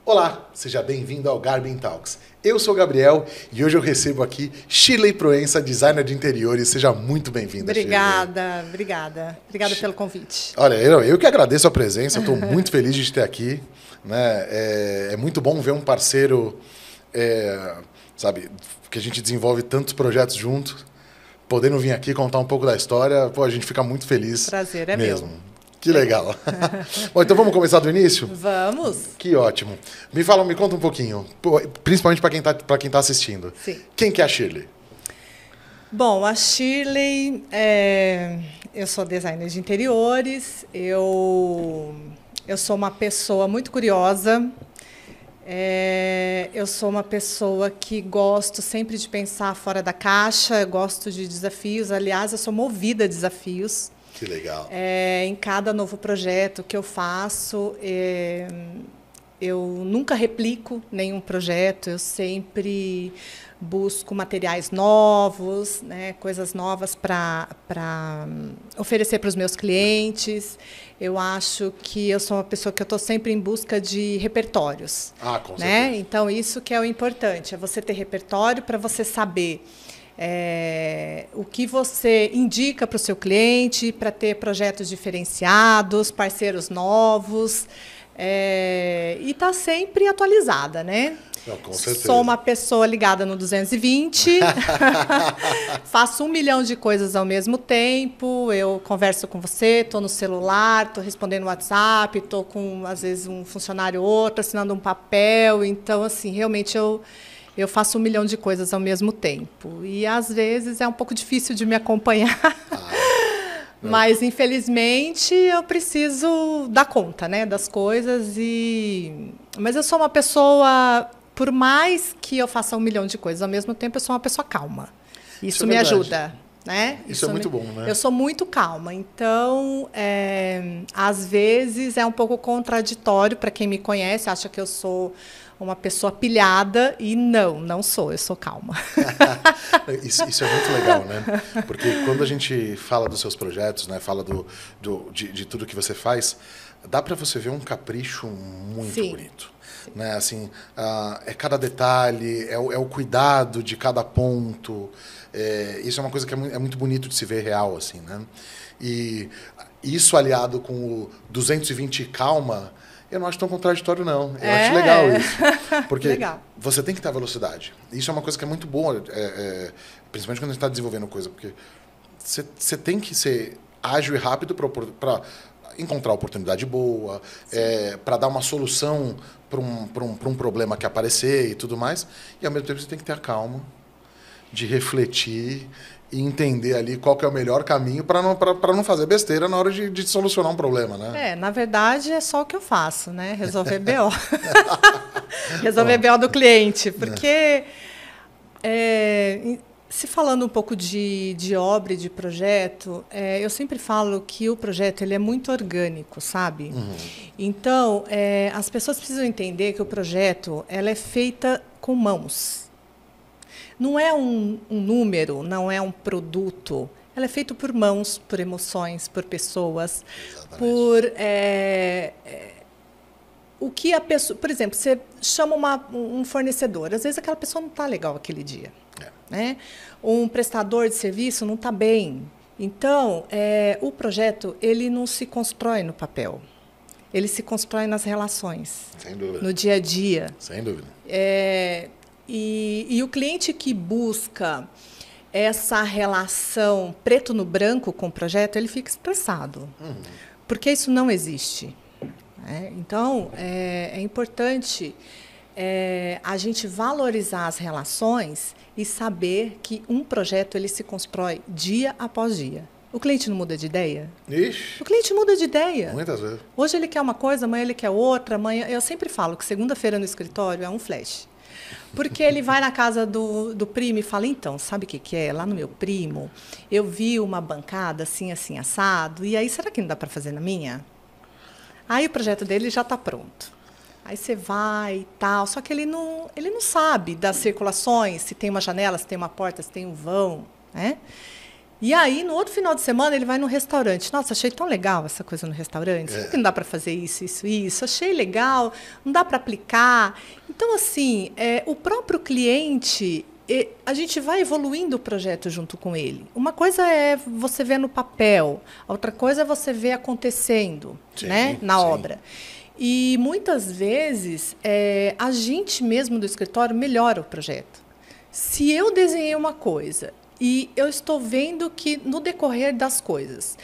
Olá, seja bem-vindo ao Garbin Talks. Eu sou o Gabriel e hoje eu recebo aqui Shirley Proença, designer de interiores. Seja muito bem-vinda, Obrigada, obrigada. Obrigada pelo convite. Olha, eu que agradeço a presença, estou muito feliz de te ter aqui. Né? É muito bom ver um parceiro, sabe, que a gente desenvolve tantos projetos juntos, podendo vir aqui contar um pouco da história. Pô, a gente fica muito feliz. Prazer é mesmo. meu. Que legal. Bom, então vamos começar do início? Vamos. Que ótimo. Me conta um pouquinho, principalmente para quem tá assistindo. Sim. Quem que é a Shirley? Bom, a Shirley, eu sou designer de interiores, eu sou uma pessoa muito curiosa, eu sou uma pessoa que gosto sempre de pensar fora da caixa, gosto de desafios, aliás, eu sou movida a desafios. Que legal. Em cada novo projeto que eu faço, eu nunca replico nenhum projeto, eu sempre busco materiais novos, né, coisas novas para oferecer para os meus clientes. Eu acho que eu sou uma pessoa que eu estou sempre em busca de repertórios. Com né? certeza. Então, isso que é o importante, é você ter repertório para você saber o que você indica para o seu cliente, para ter projetos diferenciados, parceiros novos, e estar sempre atualizada, né? Não, com certeza. Sou uma pessoa ligada no 220, faço 1 milhão de coisas ao mesmo tempo, eu converso com você, estou no celular, estou respondendo WhatsApp, estou com, às vezes, um funcionário ou outro, assinando um papel, então, assim, realmente eu faço 1 milhão de coisas ao mesmo tempo. E, às vezes, é um pouco difícil de me acompanhar. Mas, infelizmente, eu preciso dar conta, né, das coisas. Mas eu sou uma pessoa, por mais que eu faça 1 milhão de coisas ao mesmo tempo, eu sou uma pessoa calma. Isso me ajuda. Né? Isso é muito bom, né? Eu sou muito calma. Então, às vezes, é um pouco contraditório para quem me conhece, acha que eu sou uma pessoa pilhada, e não sou, eu sou calma. Isso é muito legal, né? Porque quando a gente fala dos seus projetos, né, fala de tudo que você faz, dá para você ver um capricho muito Sim. bonito. Né? Assim, é cada detalhe, é o cuidado de cada ponto. Isso é uma coisa que é muito bonito de se ver real, assim, né? E isso aliado com o 220 calma, eu não acho tão contraditório, não. Eu acho legal isso. Porque legal. você tem que ter velocidade. Isso é uma coisa que é muito boa, principalmente quando a gente está desenvolvendo coisa, porque você tem que ser ágil e rápido para encontrar oportunidade boa, para dar uma solução para um problema que aparecer e tudo mais. E, ao mesmo tempo, você tem que ter a calma de refletir e entender ali qual que é o melhor caminho para não fazer besteira na hora de solucionar um problema, né? Na verdade, é só o que eu faço, né? Resolver BO. Resolver BO do cliente. Porque, se falando um pouco de obra e de projeto, eu sempre falo que o projeto ele é muito orgânico, sabe? Uhum. Então, as pessoas precisam entender que o projeto ela é feita com mãos. Não é um número, não é um produto. Ela é feita por mãos, por emoções, por pessoas, Exatamente. por o que a pessoa... Por exemplo, você chama um fornecedor, às vezes aquela pessoa não está legal aquele dia. Né? Um prestador de serviço não está bem. Então, o projeto ele não se constrói no papel. Ele se constrói nas relações. Sem dúvida. No dia a dia. Sem dúvida. E o cliente que busca essa relação preto no branco com o projeto, ele fica estressado. Uhum. Porque isso não existe. Né? Então, é importante a gente valorizar as relações e saber que um projeto ele se constrói dia após dia. O cliente não muda de ideia? Ixi, O cliente muda de ideia. muitas vezes. Hoje ele quer uma coisa, amanhã ele quer outra. Amanhã... Eu sempre falo que segunda-feira no escritório é um flash. Porque ele vai na casa do primo e fala, então, sabe o que é? Lá no meu primo, eu vi uma bancada assim, assim, assado, e aí, será que não dá para fazer na minha? Aí o projeto dele já está pronto. Aí você vai e tal, só que ele não sabe das circulações, se tem uma janela, se tem uma porta, se tem um vão, né? E aí, no outro final de semana, ele vai no restaurante. Nossa, achei tão legal essa coisa no restaurante. Será que não dá para fazer isso, isso, isso? Achei legal, não dá para aplicar. Então, assim, o próprio cliente, a gente vai evoluindo o projeto junto com ele. Uma coisa é você ver no papel, a outra coisa é você ver acontecendo, né, na obra. E, muitas vezes, a gente mesmo do escritório melhora o projeto. Se eu desenhei uma coisa e eu estou vendo que, no decorrer das coisas,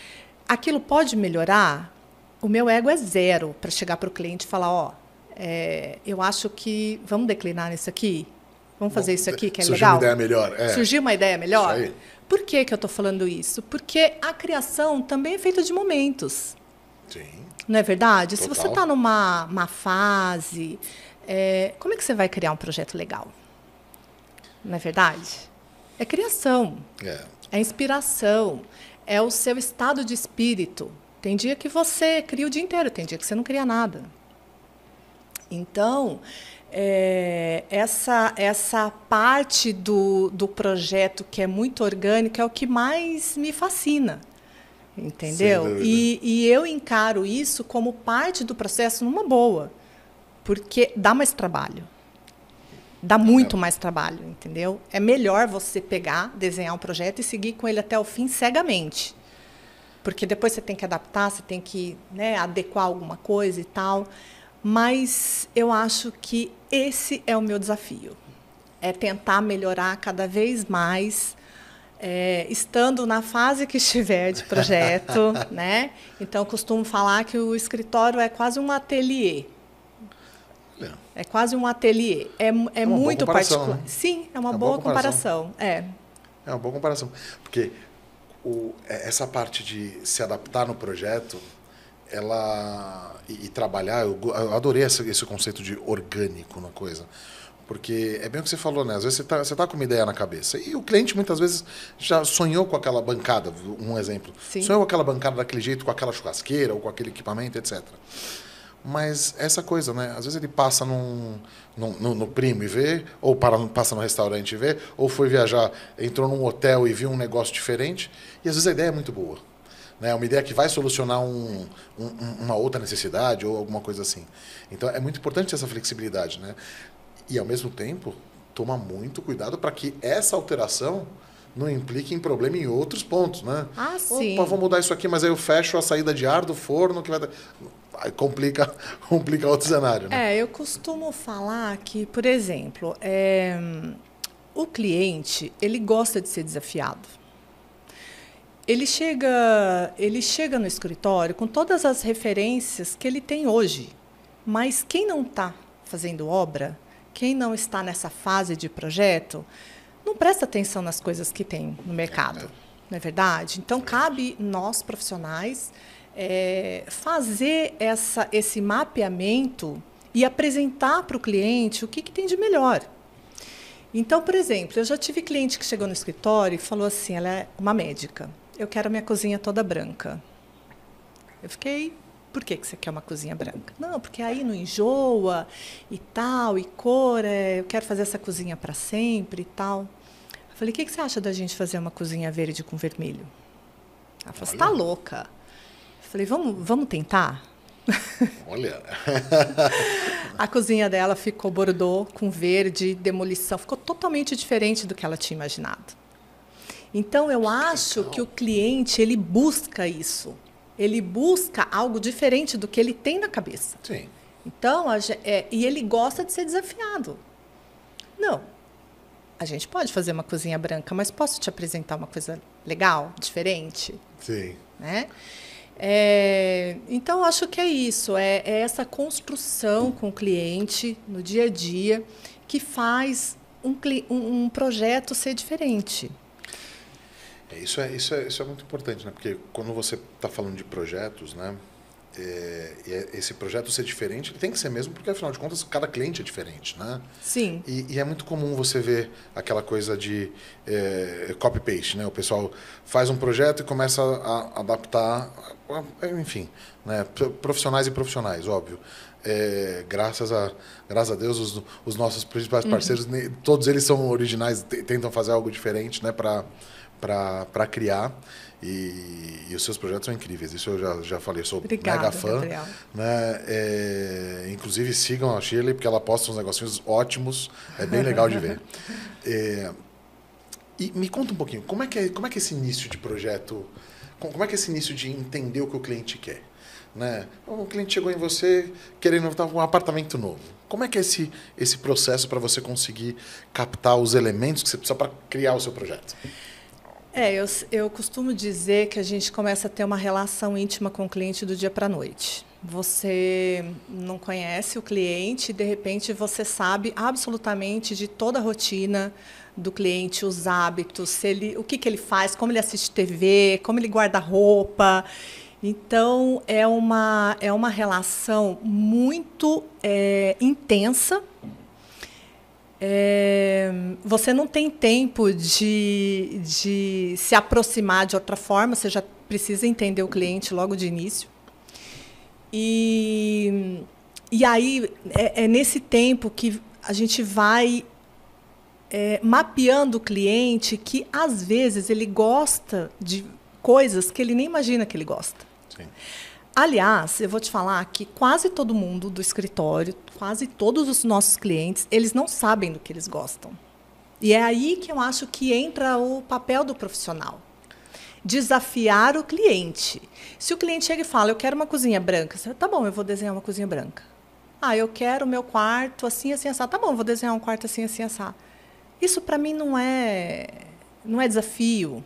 aquilo pode melhorar, o meu ego é zero para chegar para o cliente e falar, eu acho que vamos declinar nisso aqui? Vamos fazer isso aqui, que é legal? Surgiu uma ideia melhor. Surgiu uma ideia melhor? Isso aí. Por que eu estou falando isso? Porque a criação também é feita de momentos. Sim. Não é verdade? Total. Se você está numa fase, como é que você vai criar um projeto legal? Não é verdade? É criação, é inspiração, é o seu estado de espírito. Tem dia que você cria o dia inteiro, tem dia que você não cria nada. Então, essa parte do projeto que é muito orgânica é o que mais me fascina. Entendeu? E eu encaro isso como parte do processo numa boa, porque dá mais trabalho. Dá muito mais trabalho, entendeu? É melhor você pegar, desenhar um projeto e seguir com ele até o fim cegamente. Porque depois você tem que adaptar, você tem que, né, adequar alguma coisa e tal. Mas eu acho que esse é o meu desafio. É tentar melhorar cada vez mais, estando na fase que estiver de projeto, né? Então, eu costumo falar que o escritório é quase um ateliê. É quase um ateliê. É muito particular. Né? Sim, é uma boa comparação. É uma boa comparação. Porque essa parte de se adaptar no projeto, e trabalhar, eu adorei esse conceito de orgânico na coisa. Porque é bem o que você falou, né? Às vezes você tá com uma ideia na cabeça. E o cliente, muitas vezes, já sonhou com aquela bancada, um exemplo. Sim. Sonhou com aquela bancada daquele jeito, com aquela churrasqueira ou com aquele equipamento, etc. Mas essa coisa, né? Às vezes ele passa no Primo e vê, ou passa no restaurante e vê, ou foi viajar, entrou num hotel e viu um negócio diferente, e às vezes a ideia é muito boa. Né? Uma ideia que vai solucionar uma outra necessidade ou alguma coisa assim. Então é muito importante ter essa flexibilidade, né? E ao mesmo tempo, toma muito cuidado para que essa alteração não implique em problema em outros pontos, né? Ah, sim. Opa, vou mudar isso aqui, mas aí eu fecho a saída de ar do forno, que vai... Aí complica outro cenário, né? Eu costumo falar que, por exemplo, o cliente, ele gosta de ser desafiado. Ele chega no escritório com todas as referências que ele tem hoje, mas quem não está fazendo obra, quem não está nessa fase de projeto, não presta atenção nas coisas que tem no mercado, não é verdade? Então, cabe nós, profissionais, fazer esse mapeamento e apresentar para o cliente o que tem de melhor. Então, por exemplo, eu já tive cliente que chegou no escritório e falou assim, ela é uma médica, eu quero a minha cozinha toda branca. Eu fiquei, por que você quer uma cozinha branca? Não, porque aí não enjoa e tal, e cor, eu quero fazer essa cozinha para sempre e tal. Eu falei, o que você acha da gente fazer uma cozinha verde com vermelho? Ela falou, você está louca? Eu falei, vamos tentar? Olha. A cozinha dela ficou bordô com verde, demolição. Ficou totalmente diferente do que ela tinha imaginado. Então, eu acho que o cliente, ele busca isso. Ele busca algo diferente do que ele tem na cabeça. Sim. Então, e ele gosta de ser desafiado. Não, a gente pode fazer uma cozinha branca, mas posso te apresentar uma coisa legal, diferente? Sim. Né? Então, acho que é isso. É essa construção com o cliente no dia a dia que faz um projeto ser diferente. Isso é muito importante, né? Porque quando você está falando de projetos, né? Esse projeto ser diferente, ele tem que ser mesmo, porque afinal de contas cada cliente é diferente, né? Sim. E é muito comum você ver aquela coisa de copy-paste, né? O pessoal faz um projeto e começa a adaptar, enfim, né? Profissionais e profissionais, óbvio. Graças a Deus, os nossos principais parceiros, todos eles são originais, tentam fazer algo diferente, né? Para para criar. E os seus projetos são incríveis. Isso eu já falei, eu sou Obrigada, mega fã. Gabriel. Né? Inclusive sigam a Shirley, porque ela posta uns negocinhos ótimos. É bem legal de ver. E me conta um pouquinho, como é que é esse início de projeto? Como é que é esse início de entender o que o cliente quer? Né? O cliente chegou em você querendo um apartamento novo. Como é que é esse processo para você conseguir captar os elementos que você precisa para criar o seu projeto? Eu costumo dizer que a gente começa a ter uma relação íntima com o cliente do dia para a noite. Você não conhece o cliente e, de repente, você sabe absolutamente de toda a rotina do cliente, os hábitos, o que ele faz, como ele assiste TV, como ele guarda roupa. Então, é uma relação muito intensa. Você não tem tempo de se aproximar de outra forma, você já precisa entender o cliente logo de início. E aí, é nesse tempo que a gente vai mapeando o cliente que, às vezes, ele gosta de coisas que ele nem imagina que ele gosta. Sim. Aliás, eu vou te falar que quase todo mundo do escritório, quase todos os nossos clientes, eles não sabem do que eles gostam. E é aí que eu acho que entra o papel do profissional. Desafiar o cliente. Se o cliente chega e fala, eu quero uma cozinha branca, você, tá bom, eu vou desenhar uma cozinha branca. Ah, eu quero o meu quarto assim, assim, assado. Tá bom, eu vou desenhar um quarto assim, assim, assado. Isso, para mim, não é desafio.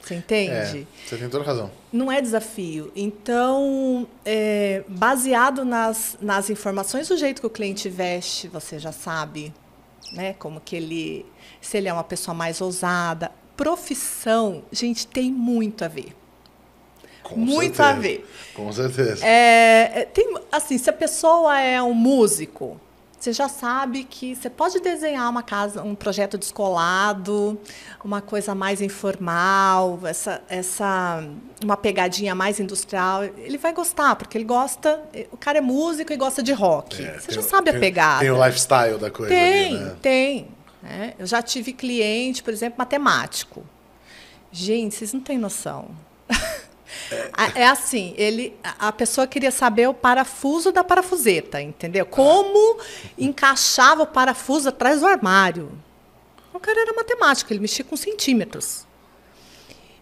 Você entende? Você tem toda razão. Não é desafio. Então, baseado nas informações do jeito que o cliente veste, você já sabe, né? Como que se ele é uma pessoa mais ousada. Profissão, gente, tem muito a ver. Muito a ver. Com certeza. Assim, se a pessoa é um músico, você já sabe que você pode desenhar uma casa, um projeto descolado, uma coisa mais informal, uma pegadinha mais industrial. Ele vai gostar, porque ele gosta. O cara é músico e gosta de rock. Você já sabe a pegada. Tem o lifestyle da coisa. Tem. Né? Eu já tive cliente, por exemplo, matemático. Gente, vocês não têm noção. É assim, a pessoa queria saber o parafuso da parafuseta, entendeu? Como encaixava o parafuso atrás do armário. O cara era matemático, ele mexia com centímetros.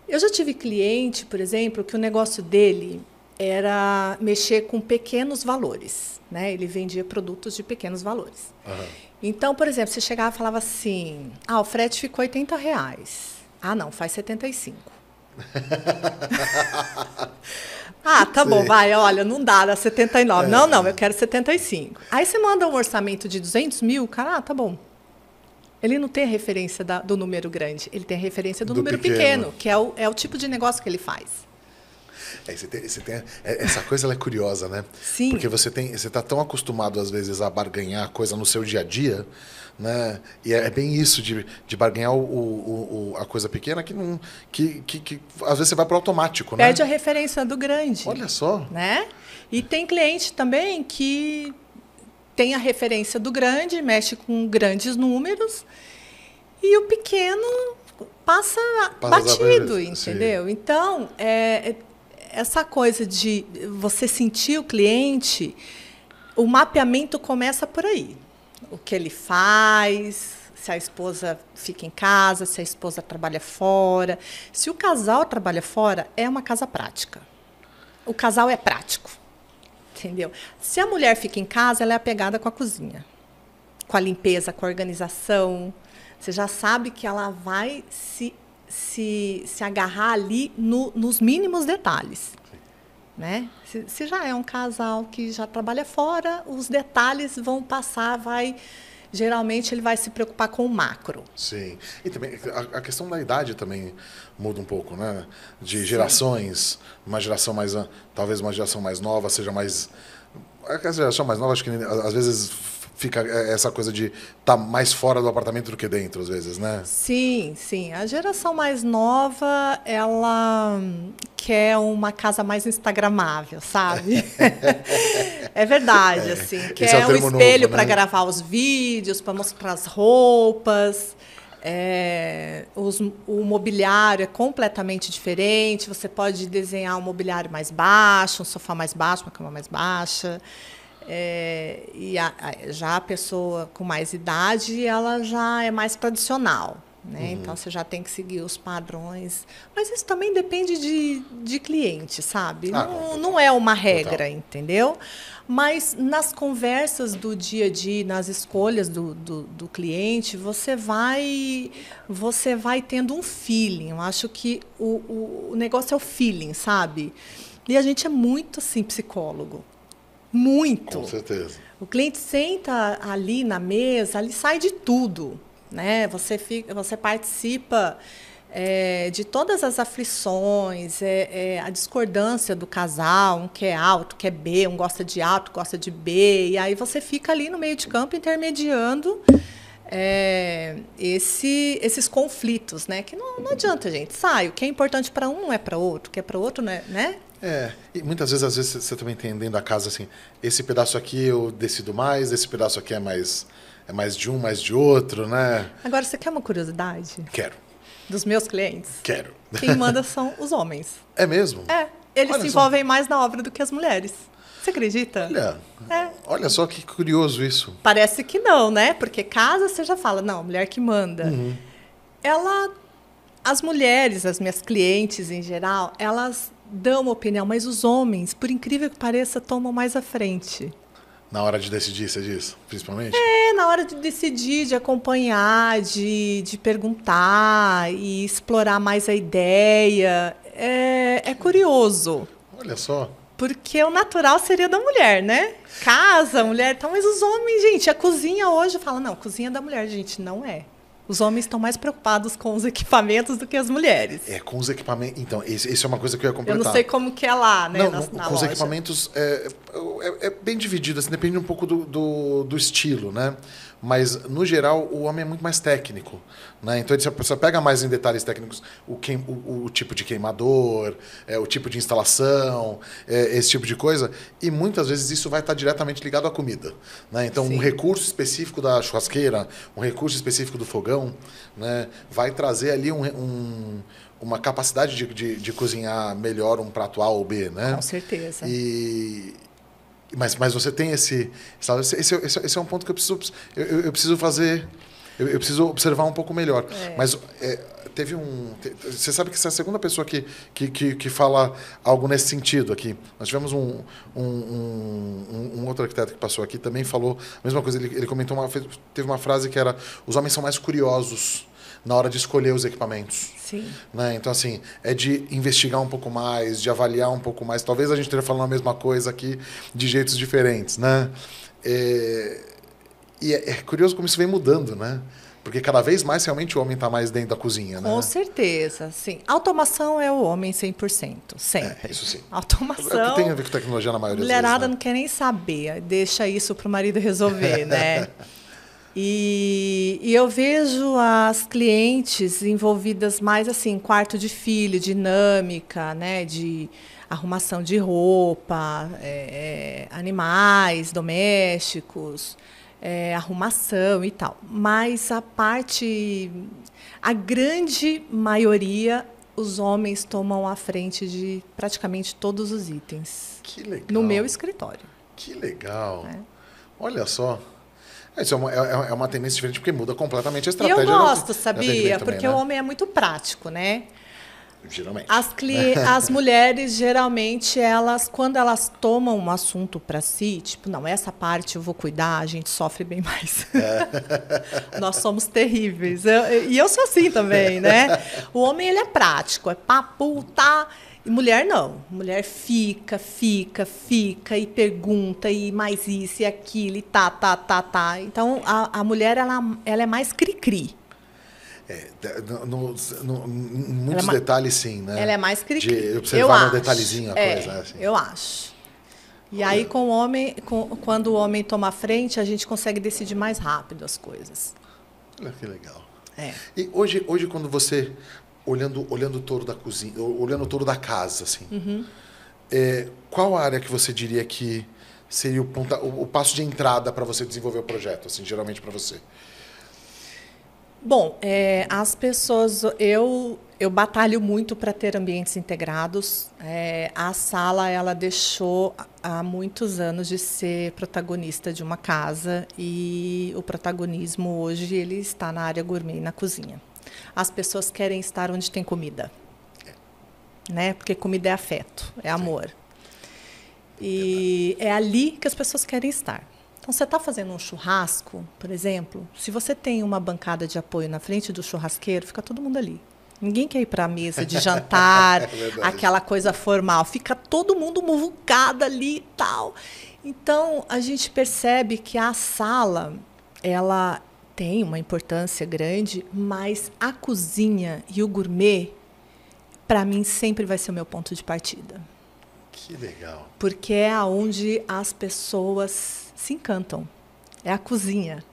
Eu já tive cliente, por exemplo, que o negócio dele era mexer com pequenos valores, né? Ele vendia produtos de pequenos valores. Uhum. Então, por exemplo, você chegava e falava assim, o frete ficou R$80. Ah, não, faz 75. Tá bom, vai, olha, não dá 79. Não, eu quero 75. Aí você manda um orçamento de 200 mil, cara, tá bom. Ele não tem a referência do número grande, ele tem a referência do número pequeno, que é o tipo de negócio que ele faz. Essa coisa ela é curiosa, né? Sim. Porque você está tão acostumado, às vezes, a barganhar coisa no seu dia a dia, né? E é bem isso, de barganhar a coisa pequena que às vezes você vai para o automático, né? Pede a referência do grande. Olha só. Né? E tem cliente também que tem a referência do grande, mexe com grandes números, e o pequeno passa batido, entendeu? Sim. Então, essa coisa de você sentir o cliente, o mapeamento começa por aí. O que ele faz, se a esposa fica em casa, se a esposa trabalha fora. Se o casal trabalha fora, é uma casa prática. O casal é prático, entendeu? Se a mulher fica em casa, ela é apegada com a cozinha, com a limpeza, com a organização. Você já sabe que ela vai se agarrar ali nos mínimos detalhes. Né? Se já é um casal que já trabalha fora, os detalhes vão passar, geralmente ele vai se preocupar com o macro. Sim. E também a questão da idade também muda um pouco, né? De gerações, talvez uma geração mais nova seja mais... A geração mais nova, acho que às vezes fica essa coisa de estar mais fora do apartamento do que dentro, às vezes, né? Sim. A geração mais nova, ela quer uma casa mais instagramável, sabe? É verdade, assim. Quer um espelho para gravar os vídeos, para mostrar as roupas. O mobiliário é completamente diferente. Você pode desenhar um mobiliário mais baixo, um sofá mais baixo, uma cama mais baixa. Já a pessoa com mais idade, ela já é mais tradicional. Né? Então, você já tem que seguir os padrões. Mas isso também depende de cliente, sabe? Não é uma regra, entendeu? Mas nas conversas do dia a dia, nas escolhas do cliente, você vai tendo um feeling. Eu acho que o negócio é o feeling, sabe? E a gente é muito, assim, psicólogo. Muito. Com certeza. O cliente senta ali na mesa, ali sai de tudo. Né? Você participa de todas as aflições, a discordância do casal, um quer A, outro quer B, um gosta de A, outro gosta de B, e aí você fica ali no meio de campo intermediando esses conflitos, né? Que não adianta, gente. Sai, o que é importante para um não é para outro, o que é para outro não é, né? E muitas vezes, você também tem dentro da casa assim, esse pedaço aqui eu decido mais, esse pedaço aqui é mais de um, mais de outro, né? Agora, você quer uma curiosidade? Quero. Dos meus clientes? Quero. Quem manda são os homens. É mesmo? Eles se envolvem mais na obra do que as mulheres. Você acredita? Olha só que curioso isso. Parece que não, né? Porque casa você já fala, não, mulher que manda. Uhum. As mulheres, as minhas clientes em geral, elas dão uma opinião, mas os homens, por incrível que pareça, tomam mais à frente. Na hora de decidir, você diz, principalmente? Na hora de decidir, de acompanhar, de perguntar e explorar mais a ideia. É curioso. Olha só. Porque o natural seria da mulher, né? Casa, mulher, então, mas os homens, gente, a cozinha hoje fala, não, cozinha é da mulher, gente, não é. Os homens estão mais preocupados com os equipamentos do que as mulheres. Com os equipamentos. Então, isso é uma coisa que eu ia completar. Eu não sei como que é lá, né? Com os equipamentos é bem dividido, assim, depende um pouco do estilo, né? Mas, no geral, o homem é muito mais técnico. Né? Então, você pega mais em detalhes técnicos o tipo de queimador, o tipo de instalação, esse tipo de coisa. E, muitas vezes, isso vai estar diretamente ligado à comida. Né? Então, um recurso específico da churrasqueira, um recurso específico do fogão, né? Vai trazer ali uma capacidade de cozinhar melhor um prato A ou B. Né? Com certeza. Mas você tem esse é um ponto que eu preciso fazer, eu preciso observar um pouco melhor. Mas você sabe que essa é a segunda pessoa que fala algo nesse sentido aqui. Nós tivemos um outro arquiteto que passou aqui, também falou a mesma coisa. Ele comentou, teve uma frase que era: os homens são mais curiosos na hora de escolher os equipamentos. Sim. Né? Então, assim, é de investigar um pouco mais, de avaliar um pouco mais. Talvez a gente esteja falando a mesma coisa aqui de jeitos diferentes, né? E é curioso como isso vem mudando, né? Porque cada vez mais, realmente, o homem está mais dentro da cozinha, né? Com certeza, sim. Automação é o homem 100%, sempre. Isso sim. Automação... É o que tem a ver com tecnologia na maioria das vezes. Mulherada não quer nem saber, deixa isso para o marido resolver, né? E eu vejo as clientes envolvidas mais assim, quarto de filho, dinâmica, né, de arrumação de roupa, animais domésticos, arrumação e tal. Mas a grande maioria, os homens tomam a frente de praticamente todos os itens. Que legal. No meu escritório. Que legal. Olha só. Isso é uma tendência diferente, porque muda completamente a estratégia. E eu gosto, sabia? Também, porque né? o homem é muito prático, né? Geralmente. As mulheres, geralmente, quando elas tomam um assunto para si, tipo, não, essa parte eu vou cuidar, a gente sofre bem mais. Nós somos terríveis. E eu sou assim também, né? O homem, ele é prático, é papo, tá... E mulher não. Mulher fica e pergunta, e mais isso e aquilo, e tá. Então, a mulher, ela é mais cri-cri. Muitos detalhes, sim, né? Ela é mais cri-cri. De observar no detalhezinho a coisa. Assim. Eu acho. E aí, quando o homem toma a frente, a gente consegue decidir mais rápido as coisas. Olha que legal. E hoje quando você... Olhando o touro da cozinha, olhando o touro da casa, assim. Uhum. Qual a área que você diria que seria o, passo de entrada para você desenvolver o projeto, assim, geralmente para você? Bom, as pessoas, eu batalho muito para ter ambientes integrados. A sala, ela deixou há muitos anos de ser protagonista de uma casa e o protagonismo hoje ele está na área gourmet e na cozinha. As pessoas querem estar onde tem comida, né? Porque comida é afeto, é amor. E é ali que as pessoas querem estar. Então, você está fazendo um churrasco, por exemplo, se você tem uma bancada de apoio na frente do churrasqueiro, fica todo mundo ali. Ninguém quer ir para a mesa de jantar, aquela coisa formal. Fica todo mundo muvucado ali e tal. Então, a gente percebe que a sala, ela tem uma importância grande, mas a cozinha e o gourmet, para mim, sempre vai ser o meu ponto de partida. Que legal. Porque é onde as pessoas se encantam. É a cozinha.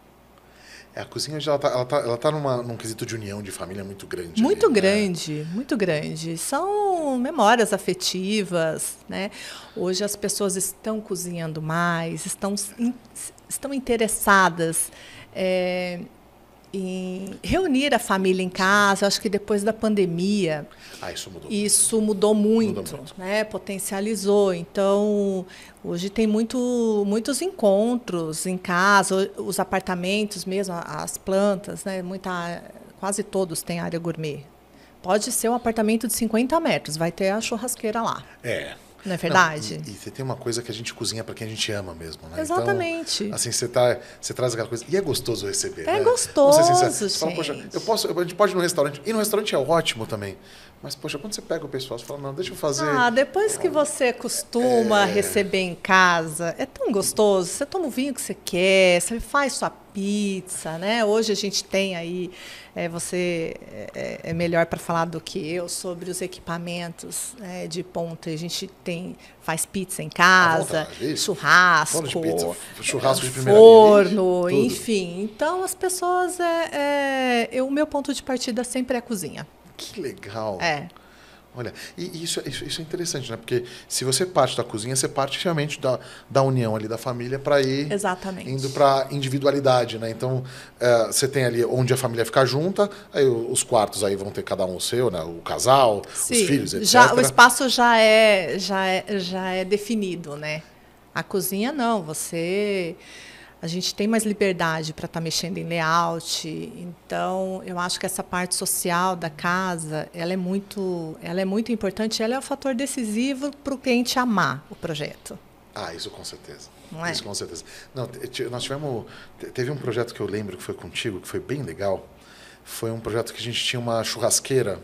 A cozinha ela tá num quesito de união de família muito grande. Muito ali, grande, né? muito grande. São memórias afetivas, né? Hoje as pessoas estão cozinhando mais, estão interessadas em reunir a família em casa. Eu acho que depois da pandemia, isso mudou muito, né? Potencializou. Então, hoje tem muitos encontros em casa, os apartamentos mesmo, as plantas, né? Quase todos têm área gourmet. Pode ser um apartamento de 50 metros, vai ter a churrasqueira lá. Não é verdade? Não, e você tem uma coisa que a gente cozinha para quem a gente ama mesmo, né? Exatamente. Então, assim, você traz aquela coisa. E é gostoso receber, né? É gostoso, você fala, poxa, a gente pode ir no restaurante. E no restaurante é ótimo também. Mas, poxa, quando você pega o pessoal, você fala, não, deixa eu fazer. Depois que você acostuma receber em casa, é tão gostoso. Você toma o vinho que você quer, você faz sua pizza, né? Hoje a gente tem aí, você é melhor para falar do que eu sobre os equipamentos de ponta. A gente faz pizza em casa, churrasco, churrasco de primeira forno, linha, enfim. Então as pessoas, o meu ponto de partida sempre é a cozinha. Que legal. Olha, e isso é interessante, né? Porque se você parte da cozinha, você parte realmente da união ali da família para ir indo para individualidade, né? Então, você tem ali onde a família fica junta, aí os quartos aí vão ter cada um o seu, né? O casal, sim, os filhos, etc. O espaço já é definido, né? A cozinha não, a gente tem mais liberdade para estar mexendo em layout. Então, eu acho que essa parte social da casa, ela é muito importante. Ela é um fator decisivo para o cliente amar o projeto. Isso com certeza. Não é? Isso com certeza. Não, teve um projeto que eu lembro que foi contigo, que foi bem legal. Foi um projeto que a gente tinha uma churrasqueira.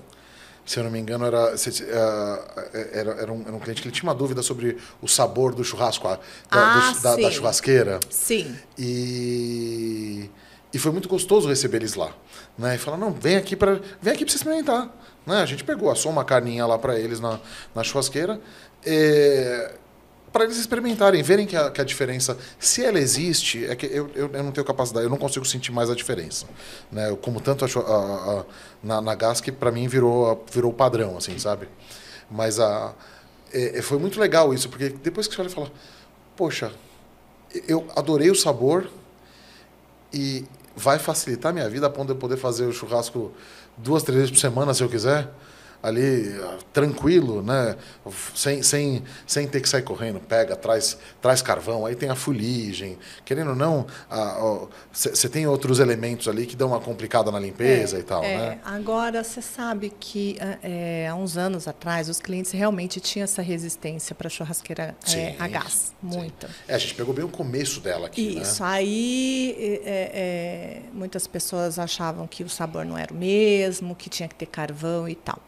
Se eu não me engano, era um cliente que ele tinha uma dúvida sobre o sabor do churrasco, da churrasqueira. Sim. E foi muito gostoso receber eles lá. Né? E falar, não, vem aqui para você experimentar. Né? A gente assou uma carninha lá para eles na churrasqueira. Para eles experimentarem, verem que a diferença, se ela existe, é que eu não tenho capacidade, eu não consigo sentir mais a diferença. Né? Eu como tanto na gás que para mim virou o padrão, assim, sabe? Mas foi muito legal isso, porque depois que você olha e fala, poxa, eu adorei o sabor e vai facilitar a minha vida a ponto de eu poder fazer o churrasco 2, 3 vezes por semana, se eu quiser. Ali, tranquilo, né? Sem ter que sair correndo, traz carvão, aí tem a fuligem. Querendo ou não, você tem outros elementos ali que dão uma complicada na limpeza e tal, né? Agora, você sabe que há uns anos atrás, os clientes realmente tinham essa resistência para churrasqueira a gás. Muita. A gente pegou bem o começo dela aqui, isso, né? Aí muitas pessoas achavam que o sabor não era o mesmo, que tinha que ter carvão e tal.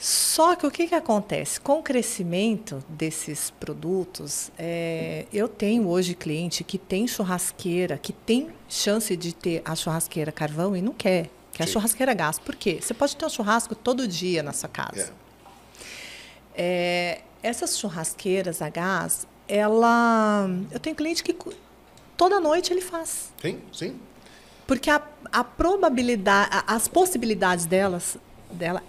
Só que o que acontece? Com o crescimento desses produtos, eu tenho hoje cliente que tem churrasqueira, que tem chance de ter a churrasqueira carvão e não quer a churrasqueira gás. Por quê? Você pode ter um churrasco todo dia na sua casa. Essas churrasqueiras a gás, eu tenho cliente que toda noite ele faz. Sim. Porque a probabilidade, as possibilidades delas dela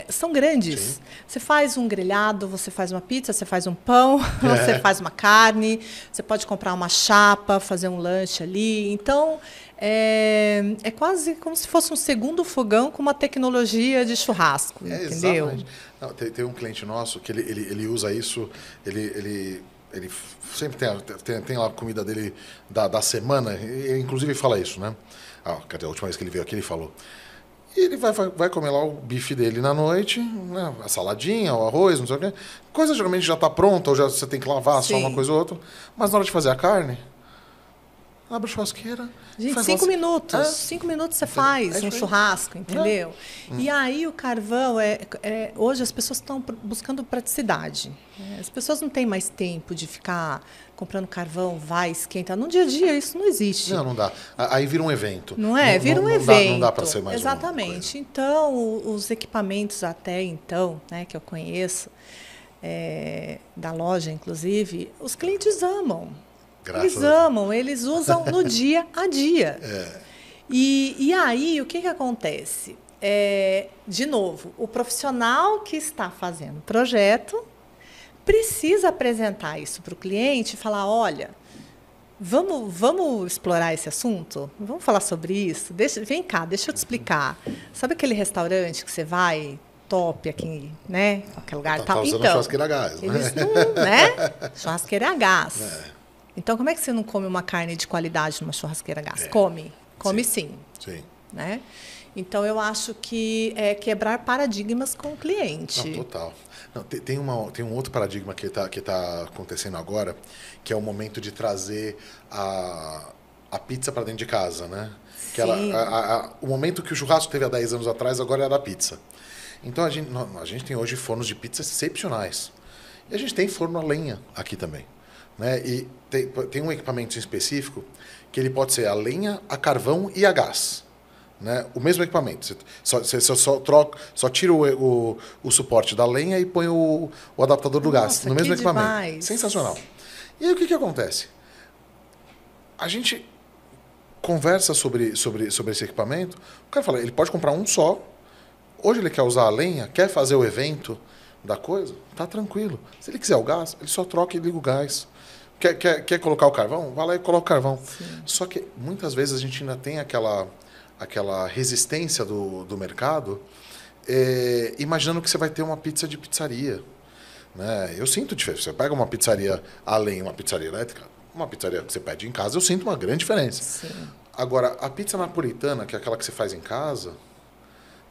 são grandes. Sim. Você faz um grelhado, você faz uma pizza, você faz um pão, você faz uma carne, você pode comprar uma chapa, fazer um lanche ali. Então, é quase como se fosse um segundo fogão com uma tecnologia de churrasco, entendeu? Exatamente. Não, tem um cliente nosso que ele usa isso, ele sempre tem lá a comida dele da semana, e, inclusive ele fala isso, né? Cadê a última vez que ele veio aqui, ele falou. E ele vai comer lá o bife dele na noite, né? A saladinha, o arroz, não sei o quê. Coisa geralmente já está pronta, ou já você tem que lavar só uma coisa ou outra. Mas na hora de fazer a carne, abre a churrasqueira. Gente, 5 minutos. 5 minutos você faz um churrasco, entendeu? E aí o carvão, hoje as pessoas estão buscando praticidade. As pessoas não têm mais tempo de ficar comprando carvão, vai, esquenta. No dia a dia isso não existe. Não dá. Aí vira um evento. Não é? Vira um evento. Não dá para ser mais Exatamente. Então, os equipamentos até então, né, que eu conheço, da loja, inclusive, os clientes amam. Eles amam, eles usam no dia a dia. E aí, o que acontece? De novo, o profissional que está fazendo o projeto precisa apresentar isso para o cliente e falar, olha, vamos explorar esse assunto? Vamos falar sobre isso? Vem cá, deixa eu te explicar. Sabe aquele restaurante que você vai, top aqui, né? Qualquer lugar tá tal? Usando Então, churrasqueira a gás, né? Eles não, né? Churrasqueira a gás. Então, como é que você não come uma carne de qualidade numa churrasqueira a gás? Come sim. Né? Então, eu acho que é quebrar paradigmas com o cliente. Não, total. Não, tem um outro paradigma que tá acontecendo agora, que é o momento de trazer a pizza para dentro de casa, né? Que o momento que o churrasco teve há 10 anos atrás, agora era a pizza. Então, a gente tem hoje fornos de pizza excepcionais. E a gente tem forno a lenha aqui também. Né? E tem um equipamento específico que ele pode ser a lenha, a carvão e a gás. Né? O mesmo equipamento. Você só tira o suporte da lenha e põe o adaptador do gás no mesmo equipamento. Demais. Sensacional. E aí o que acontece? A gente conversa sobre esse equipamento, o cara fala, ele pode comprar um só, hoje ele quer usar a lenha, quer fazer o evento da coisa, tá tranquilo. Se ele quiser o gás, ele só troca e liga o gás. Quer colocar o carvão? Vai lá e coloca o carvão. Sim. Só que muitas vezes a gente ainda tem aquela resistência do mercado, imaginando que você vai ter uma pizza de pizzaria. Né? Eu sinto diferença. Você pega uma pizzaria além, uma pizzaria elétrica, uma pizzaria que você pede em casa, eu sinto uma grande diferença. Sim. Agora, a pizza napolitana, que é aquela que você faz em casa,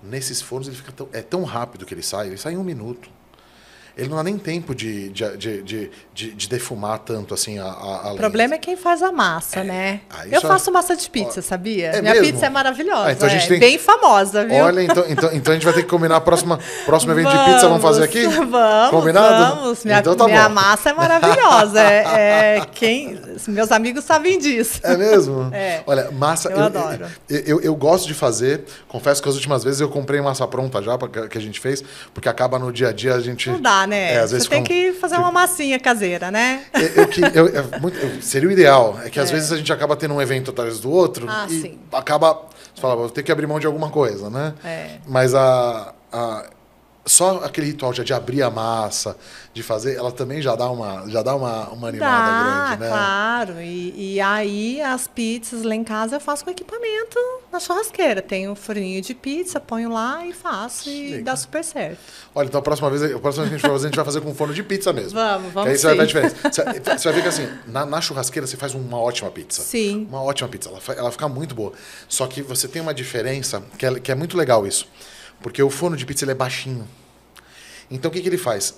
nesses fornos ele fica tão rápido que ele sai em 1 minuto. Ele não dá nem tempo de defumar tanto assim a O problema é quem faz a massa, né? Eu só... faço massa de pizza, sabia? Minha mesmo? pizza é maravilhosa. Então a gente tem... bem famosa, viu? Olha, então a gente vai ter que combinar próximo evento de pizza, vamos fazer aqui? Vamos, combinado? Vamos. Então tá minha bom. massa é maravilhosa. Meus amigos sabem disso. É mesmo? É. Olha, massa... Eu adoro. Eu gosto de fazer. Confesso que as últimas vezes eu comprei massa pronta já, que a gente fez, porque acaba no dia a dia a gente... Não dá, né? Às vezes você tem que fazer uma massinha caseira, né? Seria o ideal. É que às vezes a gente acaba tendo um evento atrás do outro e sim. acaba... Você fala, vou ter que abrir mão de alguma coisa, né? Mas só aquele ritual de abrir a massa, de fazer, ela também já dá uma animada grande, né? Claro. E aí as pizzas lá em casa eu faço com equipamento na churrasqueira. Tenho um forninho de pizza, ponho lá e faço e dá super certo. Olha, então a próxima vez que a gente vai fazer, a gente vai fazer com forno de pizza mesmo. Vamos que aí sim. você vai ver a diferença. Você vai ver que assim, na churrasqueira você faz uma ótima pizza. Sim. Uma ótima pizza. Ela fica muito boa. Só que você tem uma diferença que é muito legal isso. Porque o forno de pizza ele é baixinho. Então o que ele faz?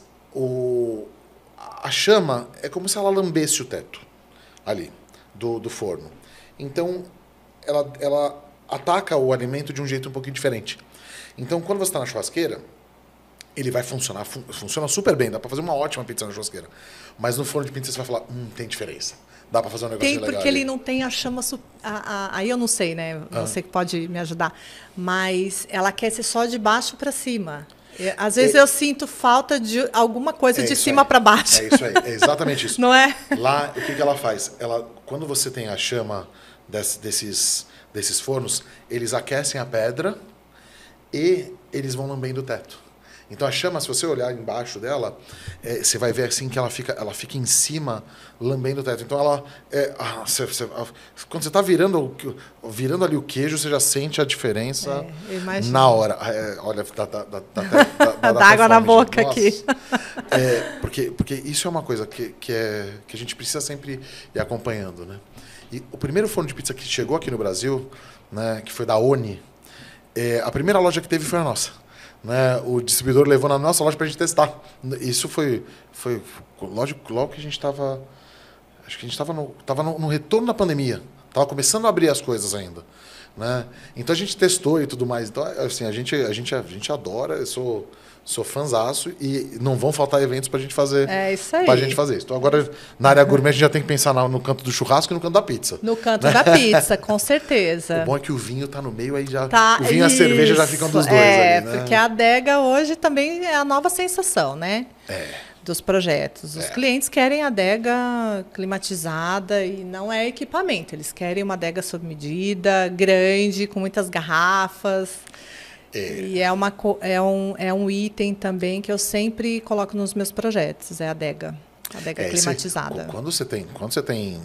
A chama é como se ela lambesse o teto ali do forno. Então ela ataca o alimento de um jeito um pouquinho diferente. Então quando você está na churrasqueira, ele vai funcionar, funciona super bem, dá para fazer uma ótima pizza na churrasqueira. Mas no forno de pizza você vai falar, tem diferença. Dá para fazer um negócio legal. Tem, porque ele não tem a chama... Aí eu não sei, né? Você que pode me ajudar. Mas ela quer ser só de baixo para cima. Às vezes eu sinto falta de alguma coisa de cima para baixo. É isso aí, é exatamente isso. Não é? Lá, o que ela faz? Quando você tem a chama desses fornos, eles aquecem a pedra e eles vão lambendo o teto. Então a chama, se você olhar embaixo dela, você vai ver assim que ela fica em cima, lambendo o teto. Então ela, quando você está virando ali o queijo, você já sente a diferença na hora. Olha, dá água na boca aqui. Porque isso é uma coisa que a gente precisa sempre ir acompanhando, né? E o primeiro forno de pizza que chegou aqui no Brasil, né, que foi da Oni, a primeira loja que teve foi a nossa. Né, o distribuidor levou na nossa loja para a gente testar. Isso foi lógico, logo que a gente estava... Acho que a gente estava no retorno da pandemia. Estava começando a abrir as coisas ainda. Né? Então a gente testou e tudo mais. Então, assim, a gente adora, eu sou fãzaço e não vão faltar eventos para a gente fazer. É isso aí. Pra gente fazer isso. Então agora, na área gourmet, a gente já tem que pensar no canto do churrasco e no canto da pizza. No canto da pizza, com certeza. O bom é que o vinho tá no meio, aí já tá, o vinho e a cerveja já ficam dos dois ali, né? Porque a adega hoje também é a nova sensação, né? Dos projetos. Os clientes querem adega climatizada e não é equipamento. Eles querem uma adega sob medida, grande, com muitas garrafas. E é um item também que eu sempre coloco nos meus projetos, a adega climatizada. Quando você tem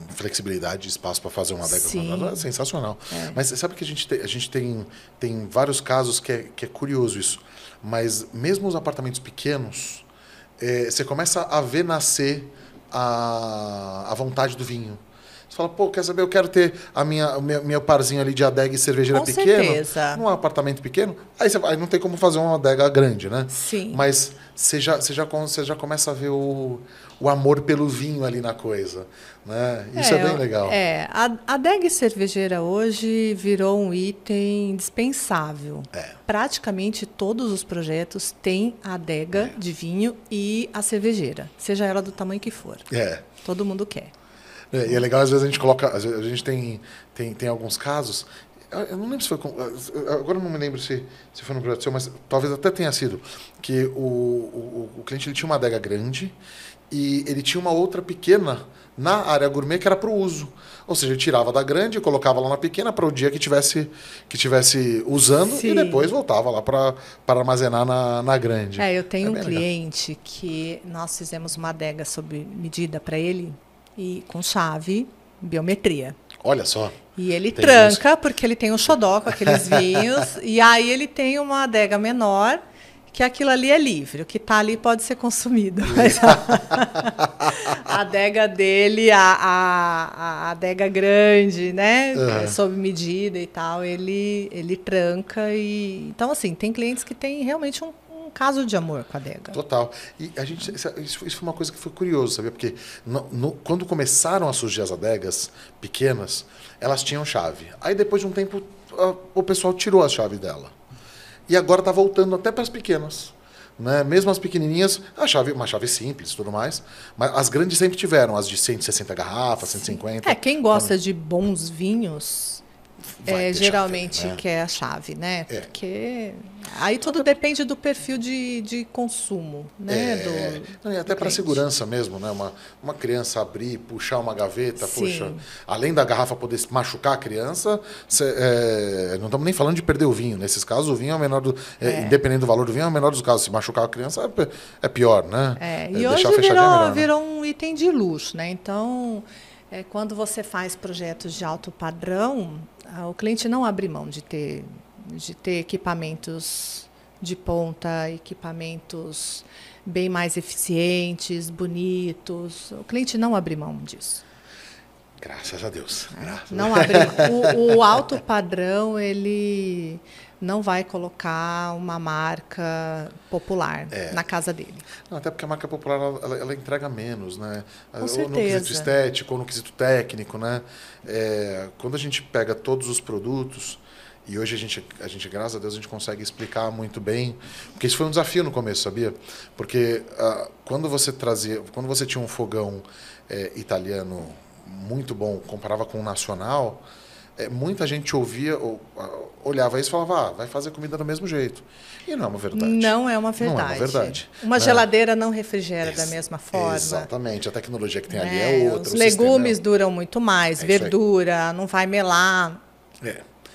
flexibilidade e espaço para fazer uma adega climatizada, é sensacional. Mas você sabe que a gente tem vários casos que é curioso isso. Mas mesmo os apartamentos pequenos, você começa a ver nascer a vontade do vinho. Você fala, pô, quer saber, eu quero ter o meu parzinho ali de adega e cervejeira pequeno. Certeza. Num apartamento pequeno. Aí não tem como fazer uma adega grande, né? Sim. Mas você já começa a ver o amor pelo vinho ali na coisa. Né? Isso é bem legal. A adega e cervejeira hoje virou um item indispensável. Praticamente todos os projetos têm a adega de vinho e a cervejeira, seja ela do tamanho que for. Todo mundo quer. E é legal, às vezes a gente coloca... A gente tem alguns casos... Eu não lembro se foi... Agora eu não me lembro se foi no projeto seu, mas talvez até tenha sido. Que o cliente ele tinha uma adega grande e ele tinha uma outra pequena na área gourmet que era para o uso. Ou seja, ele tirava da grande e colocava lá na pequena para o dia que tivesse usando. Sim. E depois voltava lá para armazenar na grande. Eu tenho um cliente que nós fizemos uma adega sob medida para ele e com chave, biometria. Olha só. E ele tranca, porque ele tem um xodó com aqueles vinhos, e aí ele tem uma adega menor, que aquilo ali é livre, o que está ali pode ser consumido. Mas a adega dele, a adega grande, né, sob medida e tal, ele tranca. Então, assim, tem clientes que têm realmente um caso de amor com a adega. Total. E isso foi uma coisa que foi curioso, sabia? Porque quando começaram a surgir as adegas pequenas, elas tinham chave. Aí depois de um tempo o pessoal tirou a chave dela. E agora está voltando até para as pequenas. Né? Mesmo as pequenininhas, uma chave simples e tudo mais. Mas as grandes sempre tiveram, as de 160 garrafas, 150. Quem gosta de bons vinhos... geralmente chave, né? Quer a chave, né? Porque aí tudo depende do perfil de consumo, né? E até para segurança mesmo, né? Uma criança abrir, puxar uma gaveta, Sim. Além da garrafa poder machucar a criança, não estamos nem falando de perder o vinho. Nesses casos, o vinho é o menor independente do valor do vinho, é o menor dos casos. Se machucar a criança, é pior, né? E hoje virou um item de luxo, né? Então, quando você faz projetos de alto padrão, o cliente não abre mão de ter equipamentos de ponta, equipamentos bem mais eficientes, bonitos. O cliente não abre mão disso. Graças a Deus. Não abre mão. O alto padrão, ele não vai colocar uma marca popular na casa dele. Não, até porque a marca popular ela entrega menos, né? Com certeza. Ou no quesito estético, ou no quesito técnico, né? Quando a gente pega todos os produtos, e hoje a gente, graças a Deus, a gente consegue explicar muito bem, porque isso foi um desafio no começo, sabia? Porque quando você tinha um fogão italiano muito bom, comparava com o nacional, muita gente olhava isso e falava, vai fazer comida do mesmo jeito. E não é uma verdade. Não é uma verdade. Não é uma verdade. Uma geladeira não refrigera da mesma forma. Exatamente. A tecnologia que tem ali é outra. Os legumes duram muito mais, verdura, não vai melar.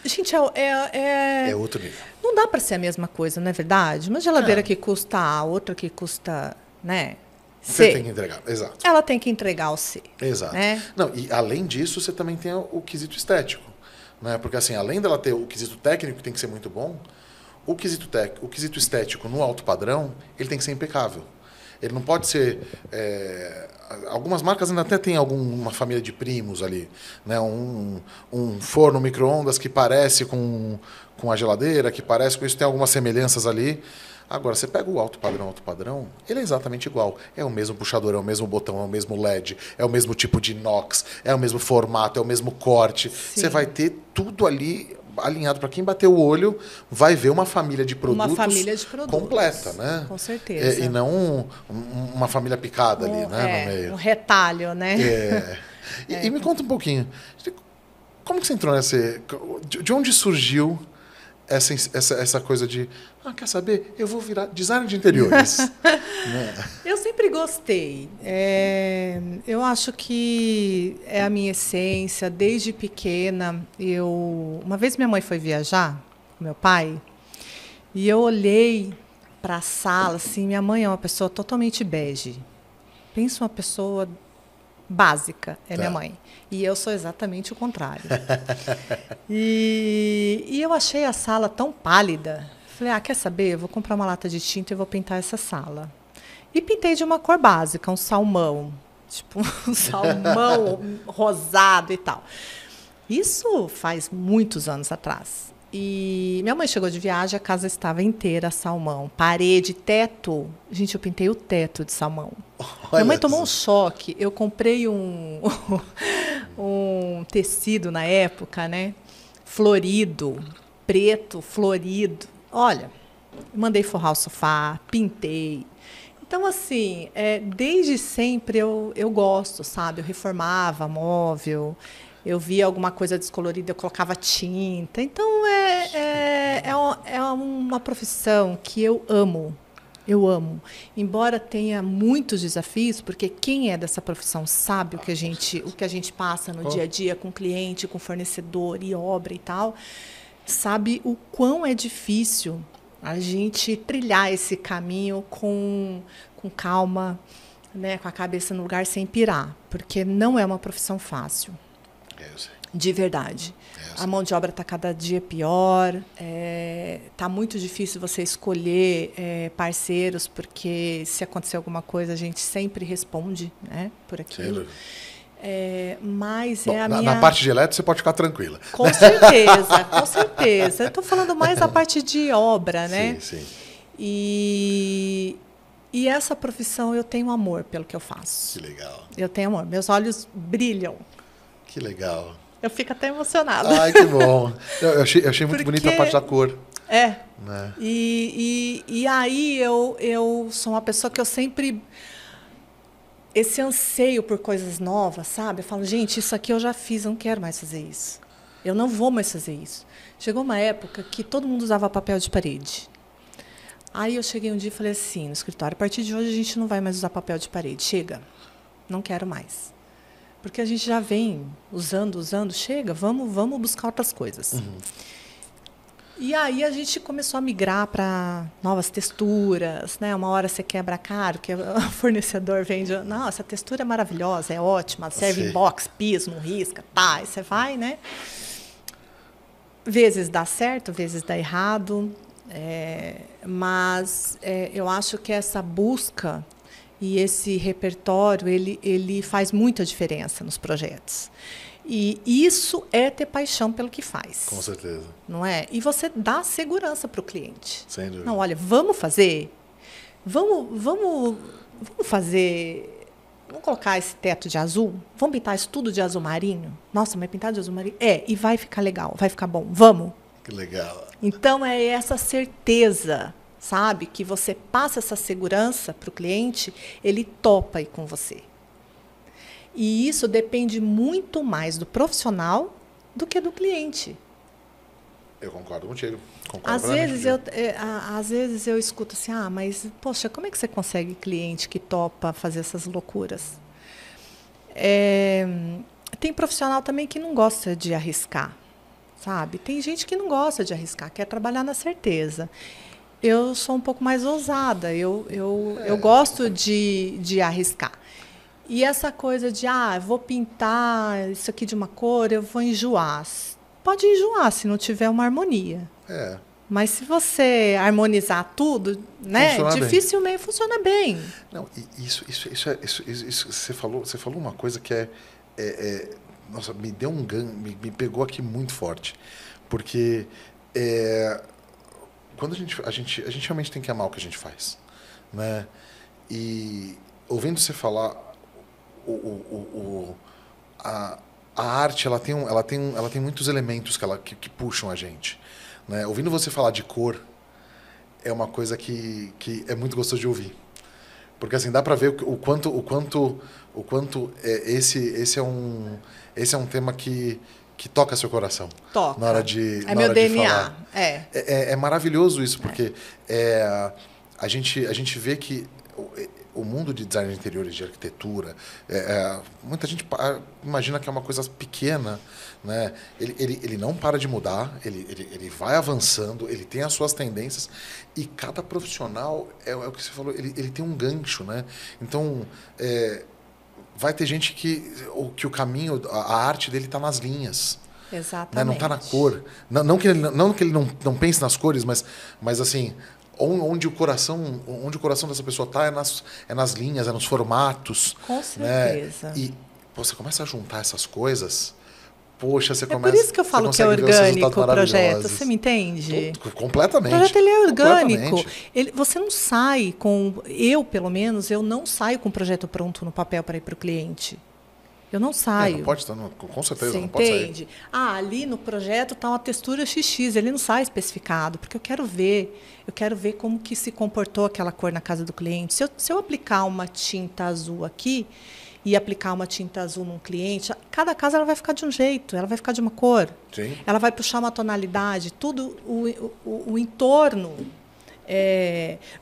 Gente, É outro nível. não dá para ser a mesma coisa, não é verdade? Uma geladeira que custa A, outra que custa, né, Você C. tem que entregar, exato. Ela tem que entregar o C. Exato. Né? Não, e além disso, você também tem o quesito estético. Né? Porque assim, além dela ter o quesito técnico, que tem que ser muito bom, o quesito estético no alto padrão, ele tem que ser impecável. Ele não pode ser... algumas marcas ainda até tem alguma família de primos ali. Né? Um forno micro-ondas que parece com a geladeira, que parece com isso, tem algumas semelhanças ali. Agora, você pega o alto padrão, ele é exatamente igual. É o mesmo puxador, é o mesmo botão, é o mesmo LED, é o mesmo tipo de inox, é o mesmo formato, é o mesmo corte. Sim. Você vai ter tudo ali alinhado. Para quem bater o olho, vai ver uma família de produtos, completa, né? Com certeza. E não uma família picada ali, né, no meio. Um retalho, né? E me conta um pouquinho. Como que você entrou nessa... De onde surgiu essa coisa de, quer saber? Eu vou virar designer de interiores. Né? Eu sempre gostei. Eu acho que é a minha essência. Desde pequena, uma vez minha mãe foi viajar com meu pai e eu olhei para a sala, assim, minha mãe é uma pessoa totalmente bege. Pensa uma pessoa básica, minha mãe. E eu sou exatamente o contrário. E eu achei a sala tão pálida. Falei, quer saber? Eu vou comprar uma lata de tinta e vou pintar essa sala. E pintei de uma cor básica, um salmão. Tipo, um salmão rosado e tal. Isso faz muitos anos atrás. E minha mãe chegou de viagem, a casa estava inteira salmão. Parede, teto. Gente, eu pintei o teto de salmão. Minha mãe tomou um choque. Eu comprei um tecido na época, né? Florido, preto, florido. Olha, mandei forrar o sofá, pintei. Então, assim, desde sempre eu gosto, sabe? Eu reformava móvel. Eu via alguma coisa descolorida, eu colocava tinta. Então, é uma profissão que eu amo. Eu amo. Embora tenha muitos desafios, porque quem é dessa profissão sabe o que a gente passa no dia a dia com cliente, com fornecedor e obra e tal, sabe o quão é difícil a gente trilhar esse caminho com calma, né, com a cabeça no lugar sem pirar, porque não é uma profissão fácil. De verdade. A mão de obra está cada dia pior. Está muito difícil você escolher parceiros, porque se acontecer alguma coisa, a gente sempre responde, né, por aquilo. Mas Bom, na parte de elétrico, você pode ficar tranquila. Com certeza, com certeza. Eu estou falando mais da parte de obra, né? Sim, sim. E essa profissão eu tenho amor pelo que eu faço. Que legal. Eu tenho amor. Meus olhos brilham. Que legal. Eu fico até emocionada. Ai, que bom. Eu achei muito bonita a parte da cor. Né? E aí eu sou uma pessoa que eu sempre... Esse anseio por coisas novas, sabe? Eu falo, gente, isso aqui eu já fiz, eu não quero mais fazer isso. Eu não vou mais fazer isso. Chegou uma época que todo mundo usava papel de parede. Aí eu cheguei um dia e falei assim, no escritório, a partir de hoje a gente não vai mais usar papel de parede. Chega, não quero mais. Porque a gente já vem usando, chega, vamos buscar outras coisas. Uhum. E aí a gente começou a migrar para novas texturas, né? Uma hora você quebra caro, que o fornecedor vende, não, essa textura é maravilhosa, é ótima, serve em box, piso, não risca, tá, aí você vai, né? Vezes dá certo, vezes dá errado, mas eu acho que essa busca e esse repertório, ele faz muita diferença nos projetos. E isso é ter paixão pelo que faz. Com certeza. Não é? E você dá segurança para o cliente. Sem dúvida. Não, olha, vamos fazer? Vamos fazer... Vamos colocar esse teto de azul? Vamos pintar isso tudo de azul marinho? Nossa, mas pintar de azul marinho? E vai ficar legal, vai ficar bom. Vamos? Que legal. Então, é essa certeza, sabe? Que você passa essa segurança para o cliente, ele topa ir com você. E isso depende muito mais do profissional do que do cliente. Eu concordo contigo. Às vezes eu escuto assim, mas, poxa, como é que você consegue cliente que topa fazer essas loucuras? Tem profissional também que não gosta de arriscar. sabe? Tem gente que não gosta de arriscar, quer trabalhar na certeza. Eu sou um pouco mais ousada, eu gosto de arriscar. E essa coisa de, vou pintar isso aqui de uma cor, eu vou enjoar. Pode enjoar se não tiver uma harmonia. Mas se você harmonizar tudo, né, dificilmente funciona bem. Não, isso você falou uma coisa que nossa, me deu um ganho, me pegou aqui muito forte. Porque quando a gente realmente tem que amar o que a gente faz, né? E ouvindo você falar, a arte ela tem muitos elementos que puxam a gente, né? Ouvindo você falar de cor é uma coisa que é muito gostoso de ouvir, porque assim dá para ver o quanto esse é um tema que toca seu coração. Toca. Na hora de meu hora DNA. De falar. É maravilhoso isso, porque a gente vê que o mundo de design de interiores, de arquitetura, muita gente imagina que é uma coisa pequena, né? Ele não para de mudar, ele vai avançando, ele tem as suas tendências, e cada profissional, é o que você falou, ele tem um gancho, né? Então, vai ter gente que o caminho, a arte dele está nas linhas. Exatamente. Né? Não está na cor. Não que ele não pense nas cores, mas assim, onde o coração dessa pessoa está é nas linhas, é nos formatos. Com certeza. Né? E você começa a juntar essas coisas, poxa, você começa... É por isso que eu falo que é orgânico o projeto, você me entende? Completamente. O projeto ele é orgânico. Você não sai com... Eu, pelo menos, eu não saio com o projeto pronto no papel para ir para o cliente. Eu não saio. Não pode estar, com certeza, você não pode sair. Entende? Ali no projeto está uma textura XX, ele não sai especificado, porque eu quero ver como que se comportou aquela cor na casa do cliente. Se eu aplicar uma tinta azul aqui e aplicar uma tinta azul num cliente, cada casa ela vai ficar de um jeito, ela vai ficar de uma cor. Sim. Ela vai puxar uma tonalidade, tudo, o entorno.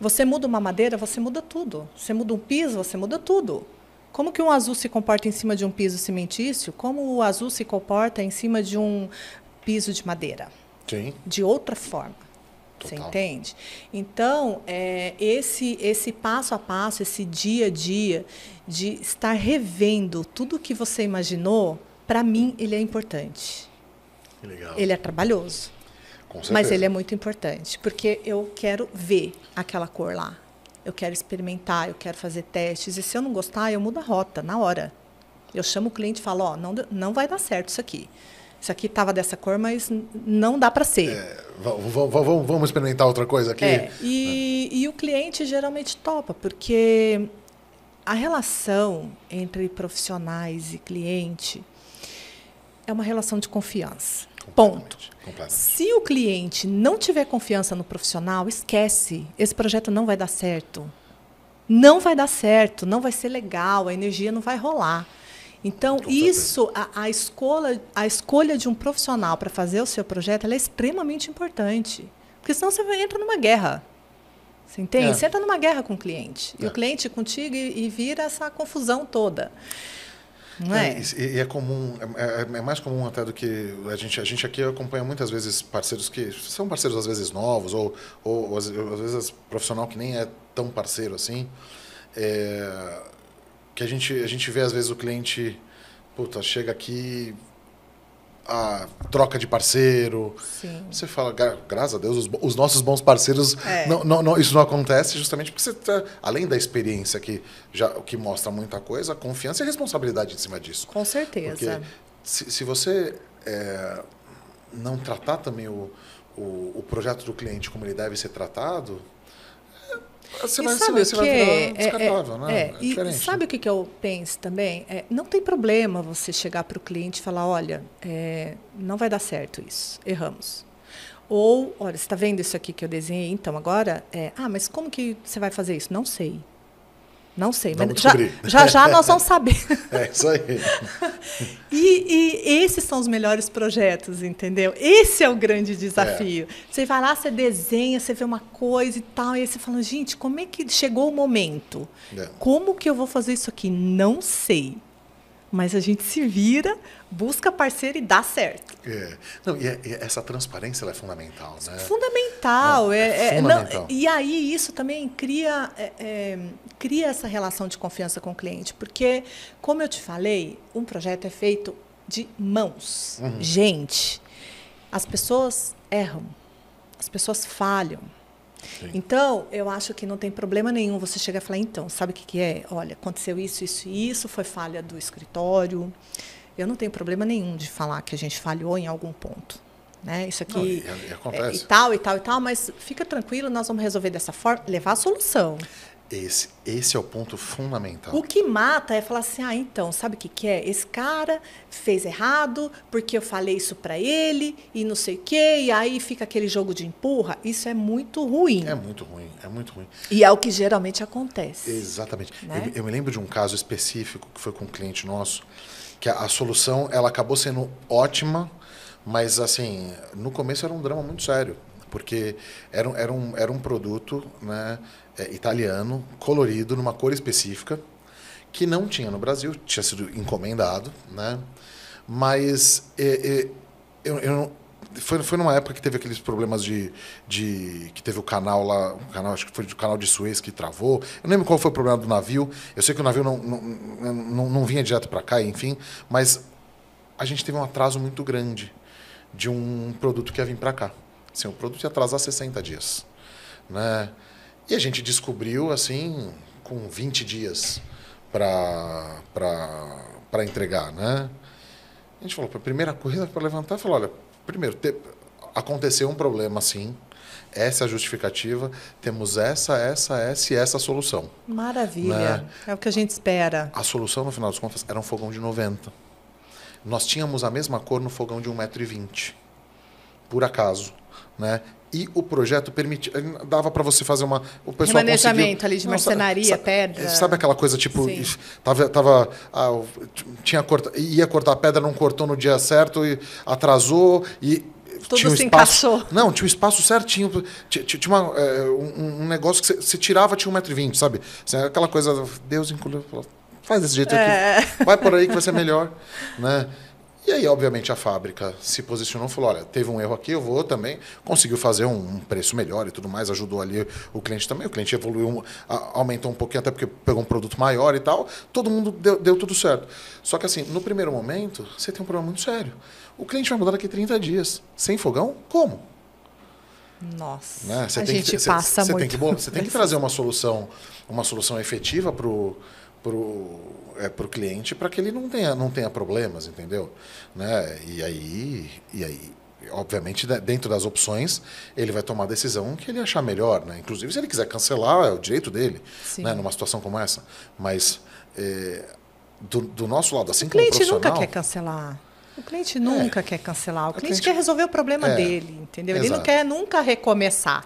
Você muda uma madeira, você muda tudo. Você muda um piso, você muda tudo. Como que um azul se comporta em cima de um piso cimentício? Como o azul se comporta em cima de um piso de madeira? Sim. De outra forma. Total. Você entende? Então, esse passo a passo, esse dia a dia, de estar revendo tudo o que você imaginou, para mim, ele é importante. Que legal. Ele é trabalhoso. Com certeza. Mas ele é muito importante, porque eu quero ver aquela cor lá. Eu quero experimentar, eu quero fazer testes. E se eu não gostar, eu mudo a rota na hora. Eu chamo o cliente e falo, não vai dar certo isso aqui. Isso aqui estava dessa cor, mas não dá para ser. Vamos experimentar outra coisa aqui? E o cliente geralmente topa, porque a relação entre profissionais e cliente é uma relação de confiança. Ponto. Se o cliente não tiver confiança no profissional, esquece. Esse projeto não vai dar certo. Não vai dar certo, não vai ser legal, a energia não vai rolar. Então, a escolha de um profissional para fazer o seu projeto ela é extremamente importante. Porque senão você entra numa guerra. Você entende? Você entra numa guerra com o cliente. E o cliente contigo e vira essa confusão toda. Não é? E é comum, é mais comum até do que a gente aqui acompanha muitas vezes parceiros que são parceiros às vezes novos ou às vezes profissional que nem é tão parceiro assim, que a gente vê às vezes o cliente, chega aqui, troca de parceiro. Sim. Você fala, graças a Deus, os nossos bons parceiros, isso não acontece justamente porque você tá, além da experiência que mostra muita coisa, a confiança e a responsabilidade em cima disso. Com certeza. Porque se você não tratar também o projeto do cliente como ele deve ser tratado, você vai virar descartável, né? E sabe o que eu penso também? Não tem problema você chegar para o cliente e falar, olha, não vai dar certo isso, erramos. Ou, olha, você está vendo isso aqui que eu desenhei? Então, agora, mas como que você vai fazer isso? Não sei. Não sei, vamos mas já nós vamos saber. É isso aí. E esses são os melhores projetos, entendeu? Esse é o grande desafio. Você vai lá, você desenha, você vê uma coisa e tal, e aí você fala, gente, como é que chegou o momento? Como que eu vou fazer isso aqui? Não sei. mas a gente se vira, busca parceiro e dá certo. Não, e essa transparência ela é fundamental, né? Fundamental. Não, fundamental. E aí isso também cria essa relação de confiança com o cliente. Porque, como eu te falei, um projeto é feito de mãos. Gente, as pessoas erram, as pessoas falham. Sim. Então, eu acho que não tem problema nenhum você chegar e falar, então, sabe o que é? Olha, aconteceu isso, isso e isso, foi falha do escritório. Eu não tenho problema nenhum de falar que a gente falhou em algum ponto. Né? Isso aqui acontece. E tal, mas fica tranquilo, nós vamos resolver dessa forma, levar a solução. Esse é o ponto fundamental. O que mata é falar assim, então, sabe o que é? Esse cara fez errado porque eu falei isso para ele e não sei o quê, e aí fica aquele jogo de empurra. Isso é muito ruim. É muito ruim, é muito ruim. E é o que geralmente acontece. Exatamente. Né? Eu me lembro de um caso específico que foi com um cliente nosso, que a solução ela acabou sendo ótima, mas assim, no começo era um drama muito sério, porque era um produto, né, italiano, colorido, numa cor específica, que não tinha no Brasil, tinha sido encomendado, né? Mas foi numa época que teve aqueles problemas que teve o canal lá, acho que foi o canal de Suez que travou. Eu não lembro qual foi o problema do navio. Eu sei que o navio não vinha direto para cá, enfim, mas a gente teve um atraso muito grande de um produto que ia vir para cá. Assim, o produto ia atrasar 60 dias, né? E a gente descobriu, assim, com 20 dias para entregar, né? A gente falou, a primeira corrida para levantar, falou, olha, primeiro, aconteceu um problema, sim, essa é a justificativa, temos essa solução. Maravilha, né? É o que a gente espera. A solução, no final das contas, era um fogão de 90. Nós tínhamos a mesma cor no fogão de 1,20 m, por acaso, né? E o projeto permitia, dava para você fazer o pessoal remanejamento ali de marcenaria, pedra. Sabe aquela coisa tipo, ia cortar a pedra, não cortou no dia certo e atrasou e tudo tinha se espaço, encaixou. Não, tinha o espaço certinho. Tinha um negócio que você tirava, tinha 1,20 m, sabe? Assim, aquela coisa, Deus incluiu, faz desse jeito aqui, vai por aí que vai ser melhor, né? E aí, obviamente, a fábrica se posicionou e falou, olha, teve um erro aqui, eu vou também. Conseguiu fazer um preço melhor e tudo mais, ajudou ali o cliente também. O cliente evoluiu, aumentou um pouquinho, até porque pegou um produto maior e tal. Todo mundo deu tudo certo. Só que assim, no primeiro momento, você tem um problema muito sério. O cliente vai mudar daqui 30 dias. Sem fogão? Como? Nossa, né? Você tem que trazer uma solução efetiva para o cliente, para que ele não tenha problemas, entendeu? Né? E aí, obviamente, dentro das opções, ele vai tomar a decisão que ele achar melhor, né? Inclusive, se ele quiser cancelar, é o direito dele, né? Numa situação como essa. Mas, do nosso lado, assim como profissional... O cliente nunca quer cancelar. O cliente nunca quer cancelar. O cliente quer resolver o problema dele, entendeu? Exato. Ele não quer nunca recomeçar.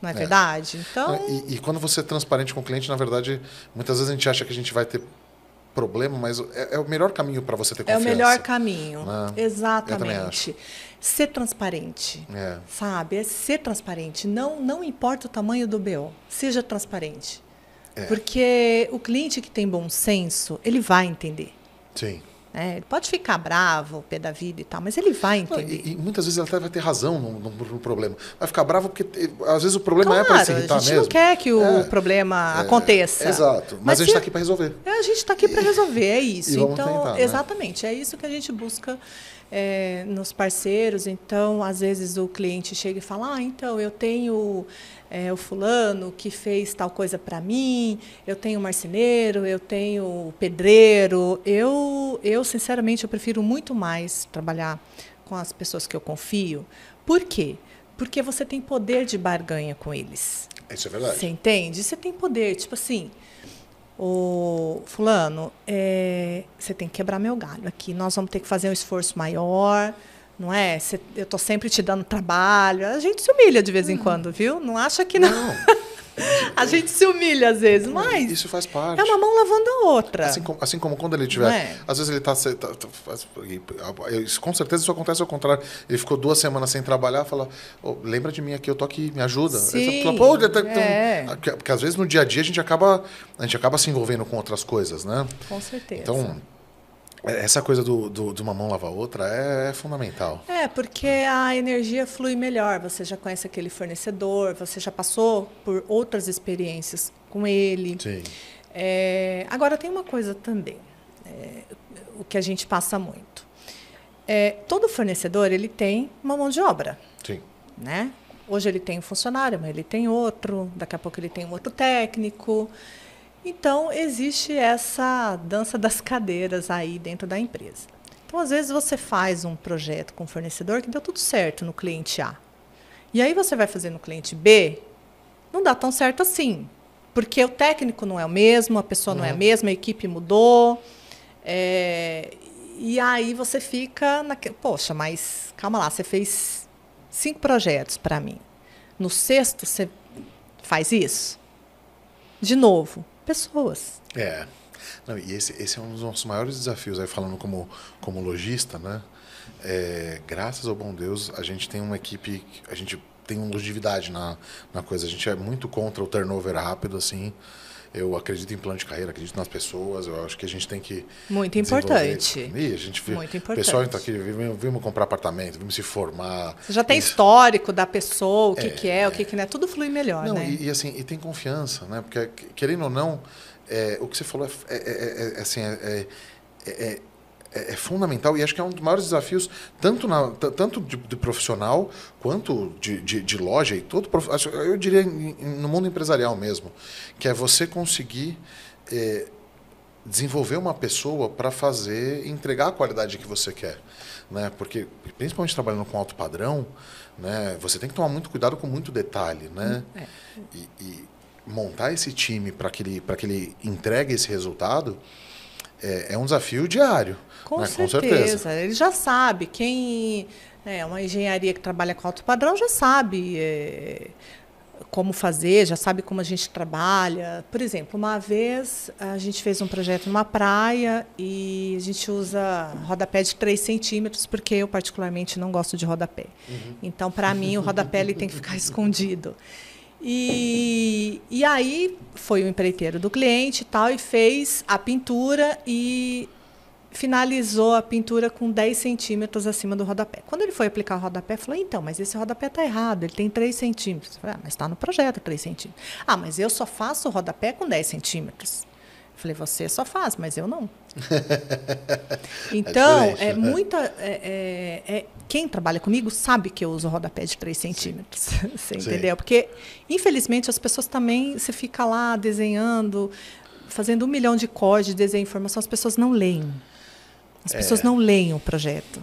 Não é verdade? Então... E quando você é transparente com o cliente, na verdade, muitas vezes a gente acha que a gente vai ter problema, mas é o melhor caminho para você ter confiança. É o melhor caminho, né? Exatamente. Eu também acho. Ser transparente, sabe? É ser transparente. Não importa o tamanho do BO, seja transparente. Porque o cliente que tem bom senso, ele vai entender. Sim. Ele pode ficar bravo, pé da vida e tal, mas ele vai entender. E muitas vezes ele até vai ter razão no problema. Vai ficar bravo porque, às vezes, o problema é para se irritar mesmo. A gente não quer que o problema aconteça. Exato. Mas a gente está aqui para resolver. A gente está aqui para resolver, é isso. E vamos tentar, exatamente, é isso que a gente busca nos parceiros. Então, às vezes, o cliente chega e fala, então, eu tenho... o fulano que fez tal coisa para mim, eu tenho marceneiro, eu tenho pedreiro. Eu, sinceramente, eu prefiro muito mais trabalhar com as pessoas que eu confio. Por quê? Porque você tem poder de barganha com eles. Isso é verdade. Você entende? Você tem poder. Tipo assim, o fulano, você tem que quebrar meu galho aqui. Nós vamos ter que fazer um esforço maior. Não é? Eu estou sempre te dando trabalho. A gente se humilha de vez em quando, viu? Não acha que não. A gente se humilha às vezes, mas... Isso faz parte. É uma mão lavando a outra. Assim como quando ele tiver... Às vezes ele está... Com certeza isso acontece ao contrário. Ele ficou 2 semanas sem trabalhar, fala, lembra de mim aqui, eu tô aqui, me ajuda. Sim, porque às vezes no dia a dia a gente acaba se envolvendo com outras coisas, né? Com certeza. Então... Essa coisa de uma mão lavar a outra é fundamental. Porque a energia flui melhor. Você já conhece aquele fornecedor, você já passou por outras experiências com ele. Sim. Agora, tem uma coisa também, o que a gente passa muito. Todo fornecedor ele tem uma mão de obra. Sim. Né? Hoje ele tem um funcionário, mas ele tem outro. Daqui a pouco ele tem um outro técnico. Então, existe essa dança das cadeiras aí dentro da empresa. Então, às vezes, você faz um projeto com um fornecedor que deu tudo certo no cliente A. E aí você vai fazer no cliente B, não dá tão certo assim. Porque o técnico não é o mesmo, a pessoa não é a mesma, a equipe mudou. E aí você fica naquele... Poxa, mas calma lá, você fez 5 projetos para mim. No 6º, você faz isso? De novo. Pessoas. Não, e esse é um dos nossos maiores desafios, aí falando como lojista, né? Graças ao bom Deus, a gente tem uma equipe, a gente tem uma longevidade na coisa, a gente é muito contra o turnover rápido, assim. Eu acredito em plano de carreira, acredito nas pessoas, eu acho que a gente tem que... Muito importante. E a gente vê, muito importante. O pessoal entra aqui, vimos comprar apartamento, vimos se formar. Você já tem histórico da pessoa, o que é, o que não é, tudo flui melhor, não, né? E assim, e tem confiança, né? Porque, querendo ou não, o que você falou é fundamental e acho que é um dos maiores desafios, tanto de profissional quanto de loja e todo, eu diria no mundo empresarial mesmo, que é você conseguir desenvolver uma pessoa para entregar a qualidade que você quer, né? Porque principalmente trabalhando com alto padrão, né? Você tem que tomar muito cuidado com muito detalhe, né? E montar esse time para que ele entregue esse resultado é um desafio diário. Com, né? certeza. Com certeza. Ele já sabe. Quem uma engenharia que trabalha com alto padrão já sabe como fazer, já sabe como a gente trabalha. Por exemplo, uma vez a gente fez um projeto numa praia e a gente usa rodapé de 3 centímetros, porque eu particularmente não gosto de rodapé. Então, para mim, o rodapé ele tem que ficar escondido. E aí foi o empreiteiro do cliente e fez a pintura e finalizou a pintura com 10 centímetros acima do rodapé. Quando ele foi aplicar o rodapé, falou, então, mas esse rodapé está errado, ele tem 3 centímetros. Eu falei, mas está no projeto 3 centímetros. Mas eu só faço o rodapé com 10 centímetros. Eu falei, você só faz, mas eu não. Então, quem trabalha comigo sabe que eu uso rodapé de 3 centímetros. Você entendeu? Porque, infelizmente, as pessoas também, você fica lá desenhando, fazendo 1 milhão de códigos de desenho e informação, as pessoas não leem. As pessoas não leem o projeto.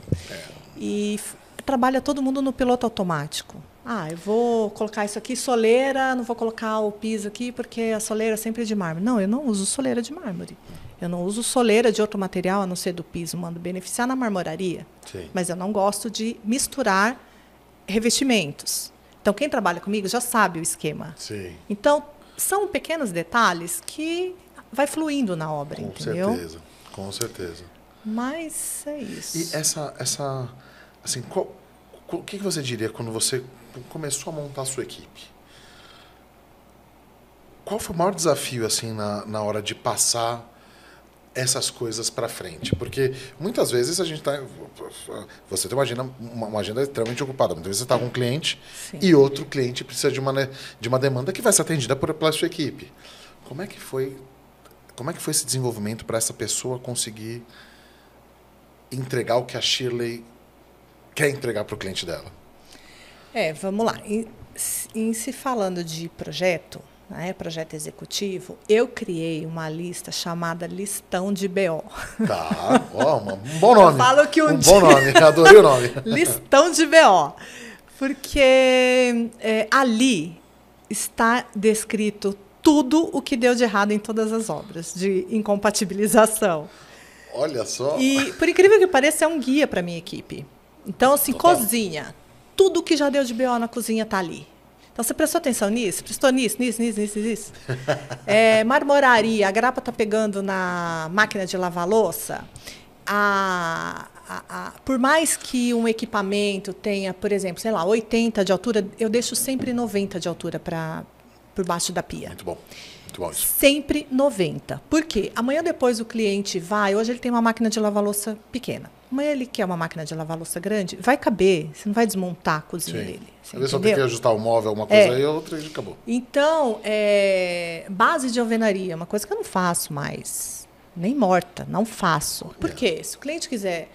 E trabalha todo mundo no piloto automático. Eu vou colocar isso aqui, soleira, não vou colocar o piso aqui, porque a soleira é sempre de mármore. Não, eu não uso soleira de mármore. Eu não uso soleira de outro material, a não ser do piso. Mando beneficiar na marmoraria. Sim. Mas eu não gosto de misturar revestimentos. Então, quem trabalha comigo já sabe o esquema. Sim. Então, são pequenos detalhes que vai fluindo na obra, entendeu? Com certeza. Mas é isso. E assim, o que você diria quando você começou a montar a sua equipe? Qual foi o maior desafio assim na hora de passar essas coisas para frente? Porque muitas vezes a gente você tem uma agenda extremamente ocupada. Muitas vezes você está com um cliente e outro cliente precisa de uma demanda que vai ser atendida pela sua equipe. Como é que foi esse desenvolvimento para essa pessoa conseguir entregar o que a Shirley quer entregar para o cliente dela? Vamos lá. Em se falando de projeto, né, projeto executivo, eu criei uma lista chamada Listão de BO. Tá, um bom nome. Eu falo que bom nome, adorei o nome. Listão de BO. Porque ali está descrito tudo o que deu de errado em todas as obras de incompatibilização. Olha só. E, por incrível que pareça, é um guia para a minha equipe. Então, assim, cozinha. Tudo que já deu de BO na cozinha está ali. Então, você prestou atenção nisso? Prestou nisso? Marmoraria, a grapa está pegando na máquina de lavar louça. Por mais que um equipamento tenha, por exemplo, 80 de altura, eu deixo sempre 90 de altura para por baixo da pia. Muito bom. Muito bom isso. Sempre 90. Por quê? Amanhã depois o cliente vai... Hoje ele tem uma máquina de lavar louça pequena. Amanhã ele quer uma máquina de lavar louça grande. Vai caber. Você não vai desmontar a cozinha dele. Às vezes só tem que ajustar o móvel, alguma coisa aí, outra e acabou. Então, base de alvenaria, uma coisa que eu não faço mais. Nem morta, não faço. Por quê? Se o cliente quiser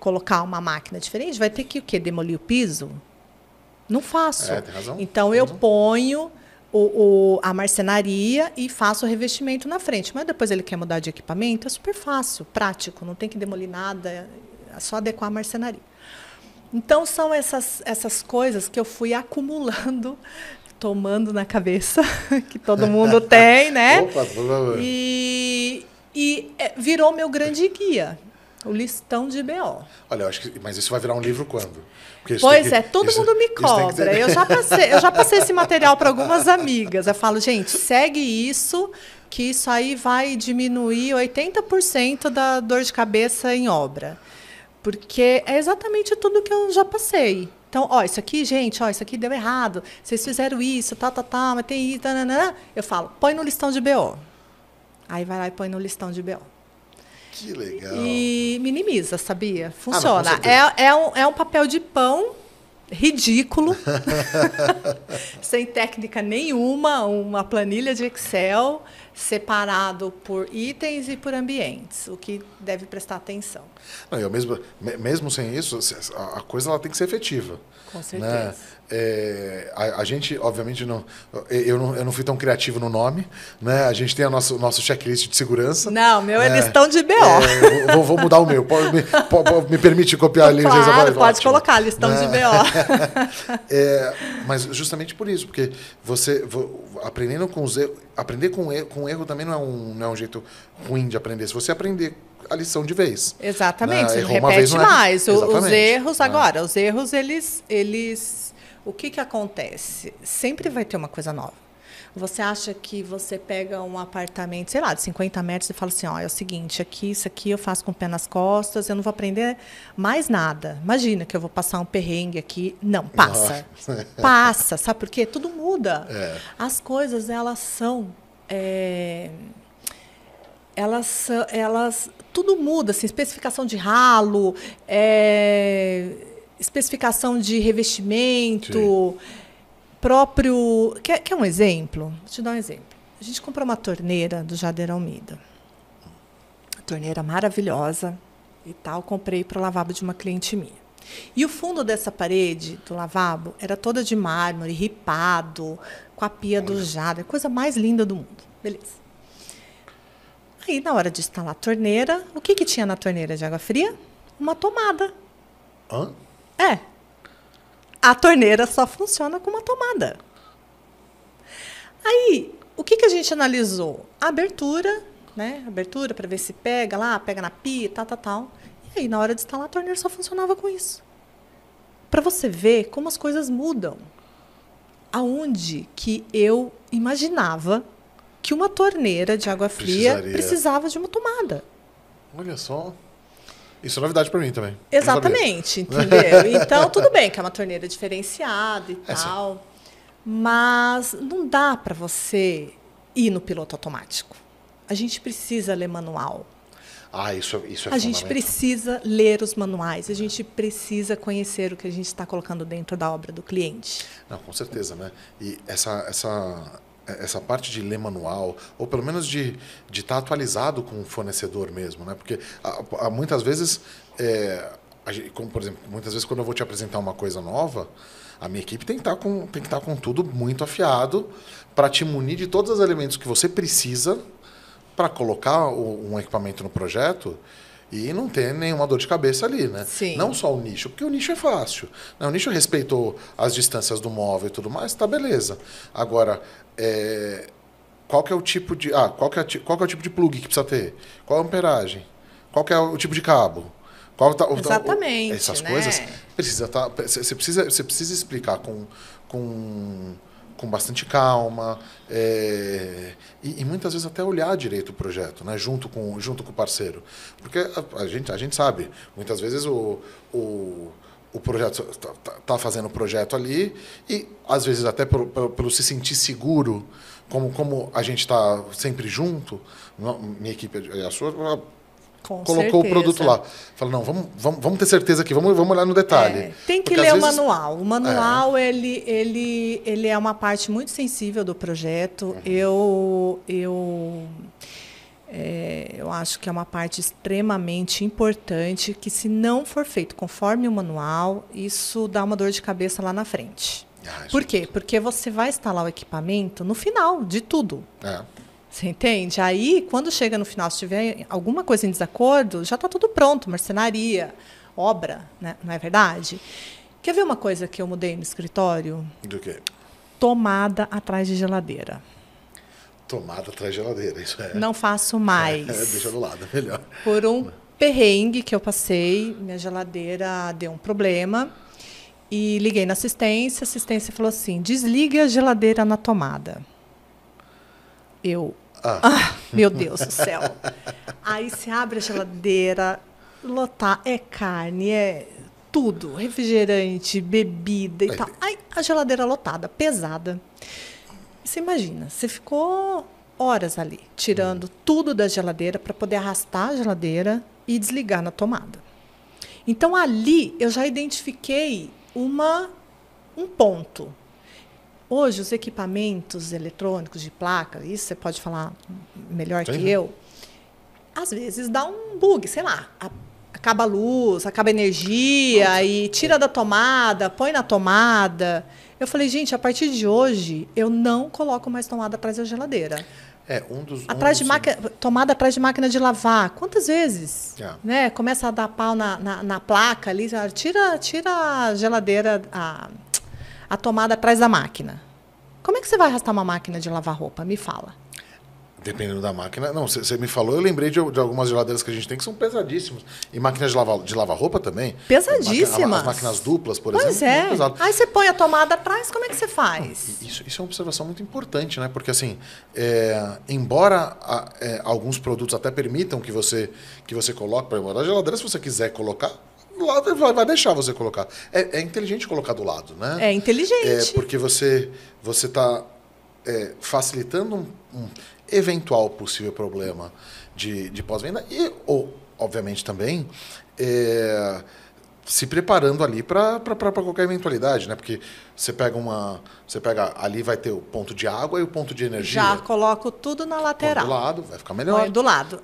colocar uma máquina diferente, vai ter que o quê? Demolir o piso? Não faço. Tem razão. Então, eu ponho a marcenaria e faço o revestimento na frente. Mas depois ele quer mudar de equipamento, é super fácil, prático, não tem que demolir nada, é só adequar a marcenaria. Então, são essas coisas que eu fui acumulando, tomando na cabeça, que todo mundo tem, né? Opa, por favor. E virou meu grande guia, o listão de BO. Olha, eu acho que... Mas isso vai virar um livro quando? Pois todo mundo me cobra. Eu já passei esse material para algumas amigas. Eu falo, gente, segue isso, que isso aí vai diminuir 80% da dor de cabeça em obra. Porque é exatamente tudo que eu já passei. Então, isso aqui, gente, isso aqui deu errado. Vocês fizeram isso, mas tem isso, eu falo, põe no listão de BO. Aí vai lá e põe no listão de BO. Que legal. E minimiza, sabia? Funciona. É um papel de pão ridículo, sem técnica nenhuma, uma planilha de Excel separado por itens e por ambientes, o que deve prestar atenção. Não, eu mesmo sem isso, a coisa ela tem que ser efetiva. Com certeza. Né? A gente, obviamente, eu não fui tão criativo no nome. Né? A gente tem o nosso checklist de segurança. Não, meu é listão de BO. Vou mudar o meu. Me permite copiar ali? Claro, pode colocar listão de BO. Mas justamente por isso, porque você aprendendo com os erros, aprender com erro também não é um jeito ruim de aprender. Se você aprender a lição de vez. Exatamente, né? não repete mais. Os erros, né? Agora, os erros, eles... O que acontece? Sempre vai ter uma coisa nova. Você acha que você pega um apartamento, sei lá, de 50 metros e fala assim, é o seguinte, isso aqui eu faço com o pé nas costas, eu não vou aprender mais nada. Imagina que eu vou passar um perrengue aqui. Não, passa. Passa, sabe por quê? Tudo muda. As coisas, elas tudo muda, assim, especificação de ralo, especificação de revestimento, próprio... Quer um exemplo? Vou te dar um exemplo. A gente comprou uma torneira do Jader Almeida. Uma torneira maravilhosa e tal, comprei para o lavabo de uma cliente minha. E o fundo dessa parede do lavabo era toda de mármore, ripado, com a pia do Jader, coisa mais linda do mundo. Beleza. Aí, na hora de instalar a torneira, o que tinha na torneira de água fria? Uma tomada. Hã? A torneira só funciona com uma tomada. Aí, o que a gente analisou? A abertura, né? Abertura para ver se pega na pia, tal. E aí, na hora de instalar a torneira, só funcionava com isso. Para você ver como as coisas mudam. Aonde que eu imaginava que uma torneira de água fria precisava de uma tomada. Olha só. Isso é novidade para mim também. Exatamente, entendeu? Então, tudo bem que é uma torneira diferenciada e tal, sim. Mas não dá para você ir no piloto automático. A gente precisa ler manual. Isso é fundamental. A gente precisa ler os manuais, a gente precisa conhecer o que a gente está colocando dentro da obra do cliente. Não, com certeza, né? E essa parte de ler manual, ou pelo menos de estar atualizado com o fornecedor mesmo, né? Porque muitas vezes, como por exemplo, muitas vezes quando eu vou te apresentar uma coisa nova, a minha equipe tem que estar com tudo muito afiado para te munir de todos os elementos que você precisa para colocar um equipamento no projeto e não ter nenhuma dor de cabeça ali, né? Sim. Não só o nicho, porque o nicho é fácil. Né? O nicho respeitou as distâncias do móvel e tudo mais, tá beleza. Agora, qual que é o tipo de qual que é o tipo de plug que precisa ter? Qual a amperagem? Qual que é o tipo de cabo? Exatamente. Essas né? coisas você precisa explicar com bastante calma e muitas vezes até olhar direito o projeto, né? junto com o parceiro. Porque a gente sabe, muitas vezes o o projeto tá fazendo o projeto ali e, às vezes, até pelo se sentir seguro, como a gente está sempre junto, minha equipe e a sua, colocou certeza. o produto lá. Fala, não, vamos ter certeza aqui, vamos olhar no detalhe. Tem que ler o manual. O manual, ele é uma parte muito sensível do projeto. Eu acho que é uma parte extremamente importante que, se não for feito conforme o manual, isso dá uma dor de cabeça lá na frente. Por quê? Porque você vai instalar o equipamento no final de tudo. Você entende? Aí, quando chega no final, se tiver alguma coisa em desacordo, já está tudo pronto, marcenaria, obra, né? Não é verdade? Quer ver uma coisa que eu mudei no escritório? Do quê? Tomada atrás de geladeira. Tomada atrás de geladeira, isso é. Não faço mais. Deixa do lado, melhor. Por um perrengue que eu passei, minha geladeira deu um problema. E liguei na assistência, a assistência falou assim, desligue a geladeira na tomada. Meu Deus do céu. Aí se abre a geladeira, lotar, é carne, é tudo, refrigerante, bebida e tal. Aí a geladeira lotada, pesada. Você imagina, você ficou horas ali, tirando tudo da geladeira para poder arrastar a geladeira e desligar na tomada. Então, ali, eu já identifiquei um ponto. Hoje, os equipamentos eletrônicos de placa, isso você pode falar melhor que eu, às vezes dá um bug, sei lá, acaba a luz, acaba a energia, e tira da tomada, põe na tomada. Eu falei, gente, a partir de hoje, eu não coloco mais tomada atrás da geladeira. Tomada atrás de máquina de lavar. Quantas vezes? Né? Começa a dar pau na placa ali, tira a geladeira, a tomada atrás da máquina. Como é que você vai arrastar uma máquina de lavar roupa? Me fala. Dependendo da máquina. Não, você me falou, eu lembrei de algumas geladeiras que a gente tem que são pesadíssimas. E máquinas de lavar roupa também. Pesadíssimas. As máquinas duplas, por exemplo. Pois é. Aí você põe a tomada atrás, como é que você faz? Isso é uma observação muito importante, né? Porque, assim, embora alguns produtos até permitam que você coloque, por exemplo, a geladeira, se você quiser colocar, lá vai deixar você colocar. É inteligente colocar do lado, né? É inteligente. Porque você está facilitando um eventual possível problema de pós-venda ou, obviamente, também se preparando ali para qualquer eventualidade, né? Porque você pega ali, vai ter o ponto de água e o ponto de energia. Já coloco tudo na lateral. Do lado, vai ficar melhor. Do lado.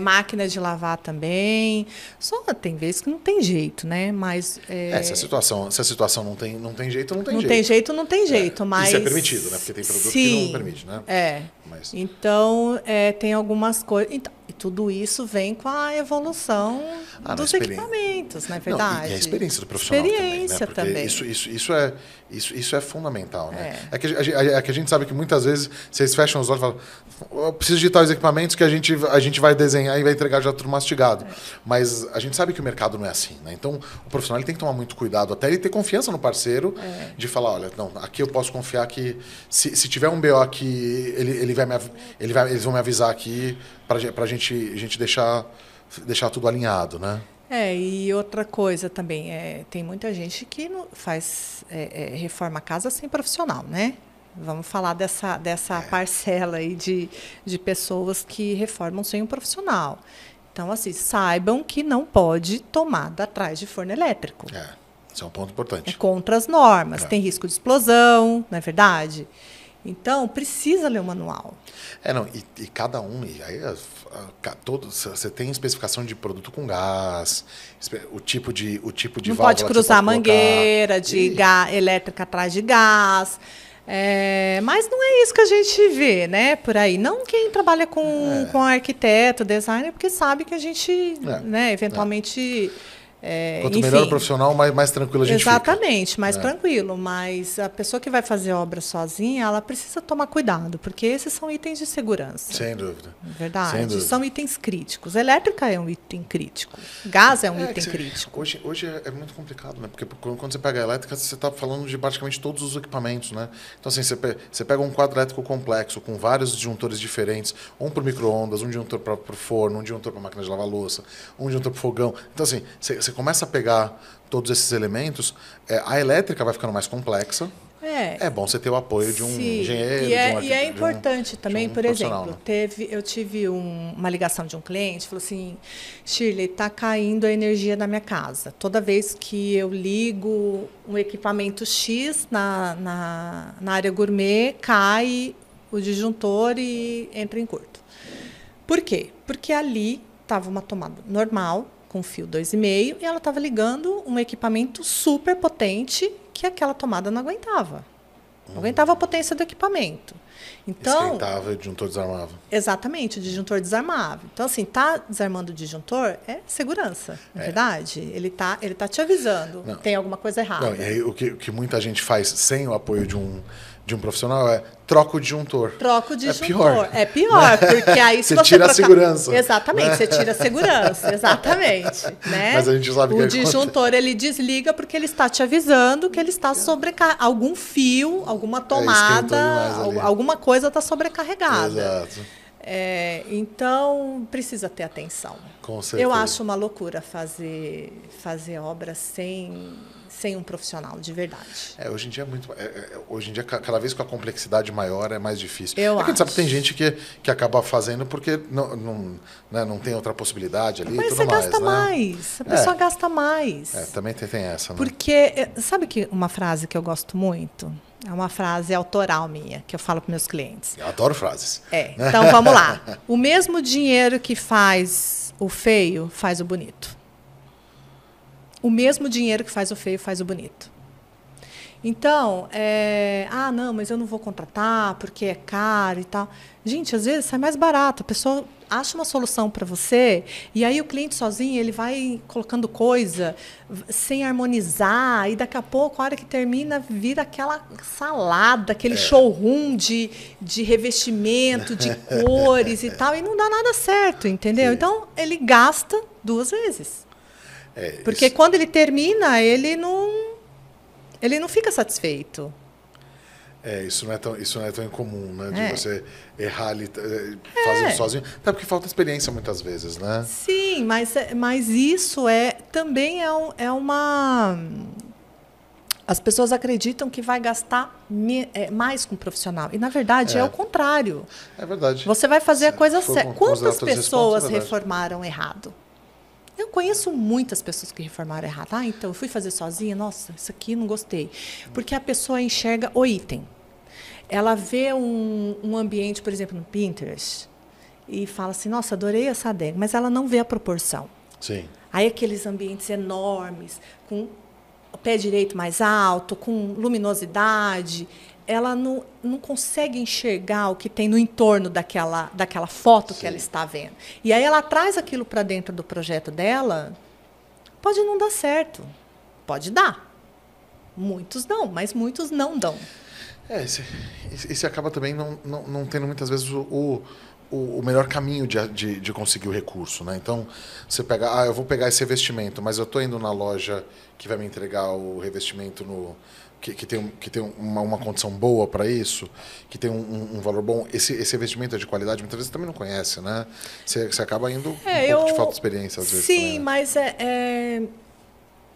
Máquina de lavar também. Só tem vezes que não tem jeito, né? Mas se a situação não tem jeito, não tem jeito. Não tem jeito, mas isso é permitido, né? Porque tem produto que não permite, né? Então, tem algumas coisas. Então, e tudo isso vem com a evolução dos equipamentos, não é verdade? E a experiência do profissional também. Isso é fundamental, né? É que a gente sabe que muitas vezes vocês fecham os olhos e falam, eu preciso de tais equipamentos que a gente vai desenhar e vai entregar já tudo mastigado. Mas a gente sabe que o mercado não é assim, né? Então, o profissional ele tem que tomar muito cuidado, até ele ter confiança no parceiro, de falar, olha, não, aqui eu posso confiar que se tiver um BO aqui, eles vão me avisar aqui pra gente deixar tudo alinhado, né? E outra coisa também, tem muita gente que reforma a casa sem profissional, né? Vamos falar dessa parcela aí de pessoas que reformam sem um profissional. Então, assim, saibam que não pode tomada atrás de forno elétrico. Isso é um ponto importante. É contra as normas, tem risco de explosão, não é verdade? Então, precisa ler o manual. E cada um, você tem especificação de produto com gás, o tipo de não válvula pode cruzar mangueira de elétrica atrás de gás. Mas não é isso que a gente vê, né, por aí. Não quem trabalha com arquiteto, designer, porque sabe que a gente, né, eventualmente... Quanto melhor o profissional, mais tranquilo a gente fica. Exatamente, mais tranquilo. Mas a pessoa que vai fazer obra sozinha, ela precisa tomar cuidado, porque esses são itens de segurança. Sem dúvida. Verdade. Sem dúvida. São itens críticos. Elétrica é um item crítico. Gás é um item crítico. Hoje é muito complicado, né? Porque quando você pega a elétrica, você está falando de praticamente todos os equipamentos, né? Então, assim, você pega um quadro elétrico complexo, com vários disjuntores diferentes, um para o micro-ondas, um disjuntor para o forno, um disjuntor para a máquina de lavar louça, um disjuntor para o fogão. Então, assim, você começa a pegar todos esses elementos, a elétrica vai ficando mais complexa. É bom você ter o apoio de um engenheiro. E é importante também, por exemplo, né? eu tive uma ligação de um cliente, falou assim, Shirley, está caindo a energia da minha casa. Toda vez que eu ligo um equipamento X na área gourmet, cai o disjuntor e entra em curto. Por quê? Porque ali estava uma tomada normal, com fio 2,5, e ela estava ligando um equipamento super potente que aquela tomada não aguentava. Não aguentava a potência do equipamento. Então, esquentava e o disjuntor desarmava. Exatamente, o disjuntor desarmava. Então, assim, tá desarmando o disjuntor é segurança, não é verdade? Ele tá te avisando, tem alguma coisa errada. Não, e aí, o que muita gente faz sem o apoio de um profissional é troca o disjuntor. Troca o disjuntor. Pior. É pior, porque aí se você tira a segurança. Exatamente, você tira a segurança, exatamente. Né? Mas a gente sabe o disjuntor, ele desliga porque ele está te avisando que ele está sobrecarregado. Algum fio, alguma tomada, alguma coisa está sobrecarregada. Exato. Então, precisa ter atenção. Com certeza. Eu acho uma loucura fazer obras sem um profissional, de verdade. Hoje em dia hoje em dia, cada vez com a complexidade maior, é mais difícil. Eu acho. A gente sabe que tem gente que acaba fazendo porque não tem outra possibilidade ali. Mas tudo você mais, gasta mais. A pessoa gasta mais. Também tem essa, né? Porque, sabe que uma frase que eu gosto muito? É uma frase autoral minha, que eu falo para meus clientes. Eu adoro frases. Então, vamos lá. O mesmo dinheiro que faz o feio, faz o bonito. O mesmo dinheiro que faz o feio, faz o bonito. Então, não, mas eu não vou contratar porque é caro e tal. Gente, às vezes sai mais barato. A pessoa acha uma solução para você e aí o cliente sozinho ele vai colocando coisa sem harmonizar e daqui a pouco, a hora que termina, vira aquela salada, aquele showroom de revestimento, de cores e tal, e não dá nada certo, entendeu? Sim. Então, ele gasta 2 vezes. Porque quando ele termina, ele não fica satisfeito. Isso não é tão incomum, né? De você errar ali fazendo sozinho. Até porque falta experiência muitas vezes, né? Sim, mas isso também é uma... As pessoas acreditam que vai gastar mais com o profissional. E, na verdade, é o contrário. É verdade. Você vai fazer a coisa certa. Quantas pessoas reformaram errado? Eu conheço muitas pessoas que reformaram errado. Então, eu fui fazer sozinha. Nossa, isso aqui não gostei. Porque a pessoa enxerga o item. Ela vê um ambiente, por exemplo, no Pinterest, e fala assim, nossa, adorei essa adega, mas ela não vê a proporção. Sim. Aí aqueles ambientes enormes, com o pé direito mais alto, com luminosidade, ela não consegue enxergar o que tem no entorno daquela foto que ela está vendo. E aí ela traz aquilo para dentro do projeto dela, pode não dar certo, pode dar. Muitos dão, mas muitos não dão. E você acaba também não tendo muitas vezes o melhor caminho de conseguir o recurso, né? Então, você pega, eu vou pegar esse revestimento, mas eu estou indo na loja que vai me entregar o revestimento que tem uma condição boa para isso, que tem um valor bom. Esse revestimento é de qualidade, muitas vezes você também não conhece, né? Você acaba indo um pouco de falta de experiência, às vezes. Sim, também, né? mas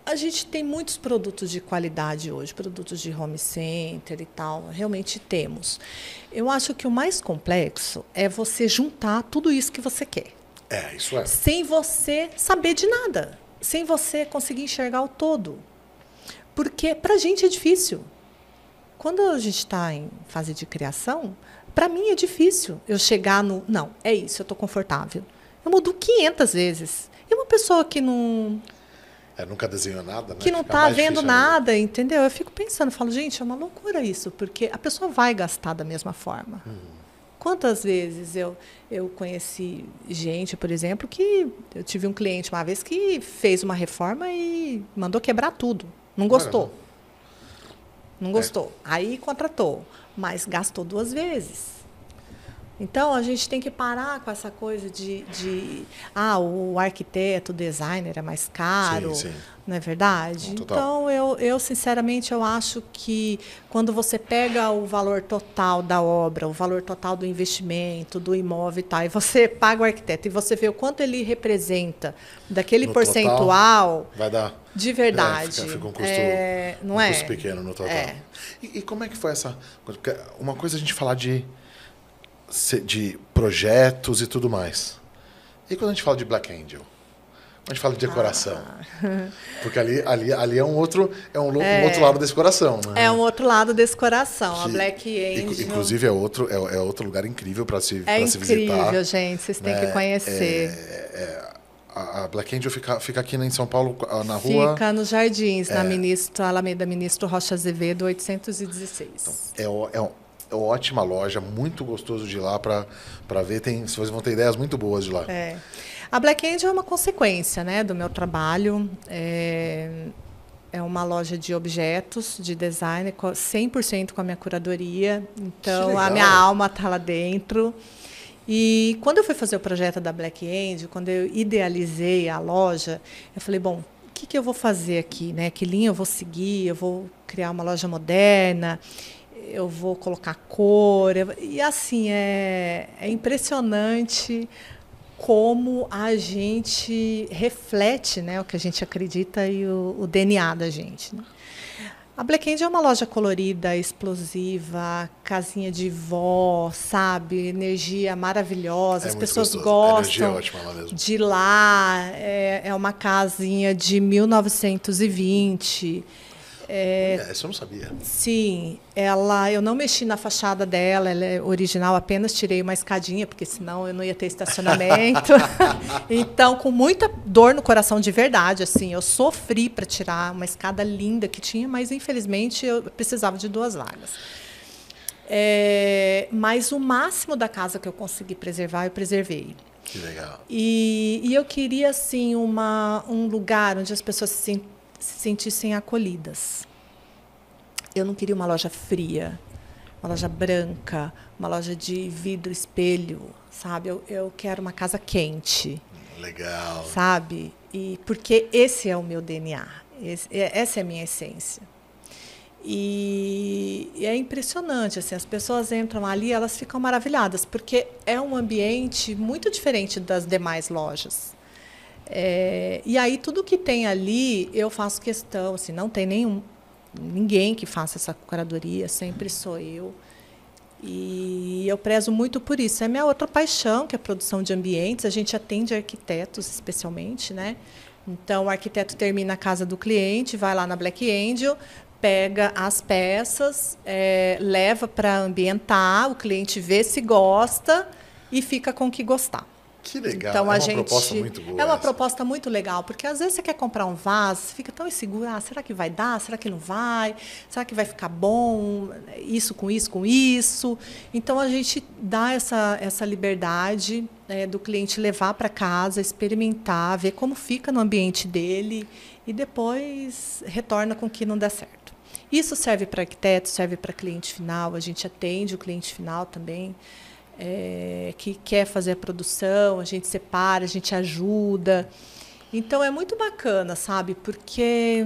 a gente tem muitos produtos de qualidade hoje, produtos de home center e tal, realmente temos. Eu acho que o mais complexo é você juntar tudo isso que você quer. Isso é. Sem você saber de nada, sem você conseguir enxergar o todo. Porque para a gente é difícil. Quando a gente está em fase de criação, para mim é difícil eu chegar no... Não, é isso, eu estou confortável. Eu mudo 500 vezes. E uma pessoa que não... nunca desenhou nada, né? Que não está vendo nada, entendeu? Eu fico pensando, falo, gente, é uma loucura isso, porque a pessoa vai gastar da mesma forma. Quantas vezes eu conheci gente, por exemplo, que eu tive um cliente uma vez que fez uma reforma e mandou quebrar tudo. Não gostou. Não gostou. Aí contratou, mas gastou 2 vezes. Então, a gente tem que parar com essa coisa de o arquiteto, o designer é mais caro, Sim, sim. não é verdade? Total. Então, sinceramente, eu acho que quando você pega o valor total da obra, o valor total do investimento, do imóvel e tal, e você paga o arquiteto e você vê o quanto ele representa daquele No percentual, total, vai dar... de verdade. Fica um custo, não um é? custo pequeno no total. É. E como é que foi essa... Porque uma coisa é a gente falar de projetos e tudo mais. E quando a gente fala de Black Angel? Quando a gente fala de decoração? Porque ali é um outro lado desse coração, né? É um outro lado desse coração. A Black Angel... Inclusive é outro lugar incrível para se visitar. É incrível, gente. Vocês têm que conhecer. A Black Angel fica aqui em São Paulo, na rua... Fica nos Jardins, na Alameda Ministro Rocha Azevedo, 816. Então, é uma ótima loja, muito gostoso de ir lá para ver. Vocês vão ter ideias muito boas de lá. A Black Angel é uma consequência, né, do meu trabalho. É uma loja de objetos, de design, 100% com a minha curadoria. Então, a minha alma está lá dentro. E quando eu fui fazer o projeto da Black Angel, quando eu idealizei a loja, eu falei, bom, o que eu vou fazer aqui, né? Que linha eu vou seguir? Eu vou criar uma loja moderna? Eu vou colocar cor? E assim, é impressionante como a gente reflete, né, o que a gente acredita e o DNA da gente, né? A Black Angel é uma loja colorida, explosiva, casinha de vó, sabe? Energia maravilhosa. As pessoas gostam de lá. É uma casinha de 1920. Isso eu não sabia. Sim, eu não mexi na fachada dela, ela é original, apenas tirei uma escadinha, porque senão eu não ia ter estacionamento. Então, com muita dor no coração de verdade, assim, eu sofri para tirar uma escada linda que tinha, mas infelizmente eu precisava de 2 vagas. Mas o máximo da casa que eu consegui preservar, eu preservei. Que legal. E eu queria assim um lugar onde as pessoas se sentissem acolhidas. Eu não queria uma loja fria, uma loja branca, uma loja de vidro, espelho, sabe? Eu quero uma casa quente. Legal. Sabe? E porque esse é o meu DNA, essa é a minha essência. E é impressionante, assim, as pessoas entram ali, elas ficam maravilhadas, porque é um ambiente muito diferente das demais lojas. E aí tudo que tem ali eu faço questão, assim, não tem ninguém que faça essa curadoria, sempre sou eu. E eu prezo muito por isso. É minha outra paixão, que é a produção de ambientes. A gente atende arquitetos especialmente, né? Então o arquiteto termina a casa do cliente, vai lá na Black Angel, pega as peças, leva para ambientar, o cliente vê se gosta e fica com o que gostar. Que legal, então, proposta muito boa. É uma proposta muito legal, porque às vezes você quer comprar um vaso, você fica tão inseguro, será que vai dar? Será que não vai? Será que vai ficar bom? Isso com isso, com isso. Então, a gente dá essa liberdade do cliente levar para casa, experimentar, ver como fica no ambiente dele e depois retorna com o que não der certo. Isso serve para arquiteto, serve para cliente final, a gente atende o cliente final também. Que quer fazer a produção, a gente separa, a gente ajuda. Então, é muito bacana, sabe? Porque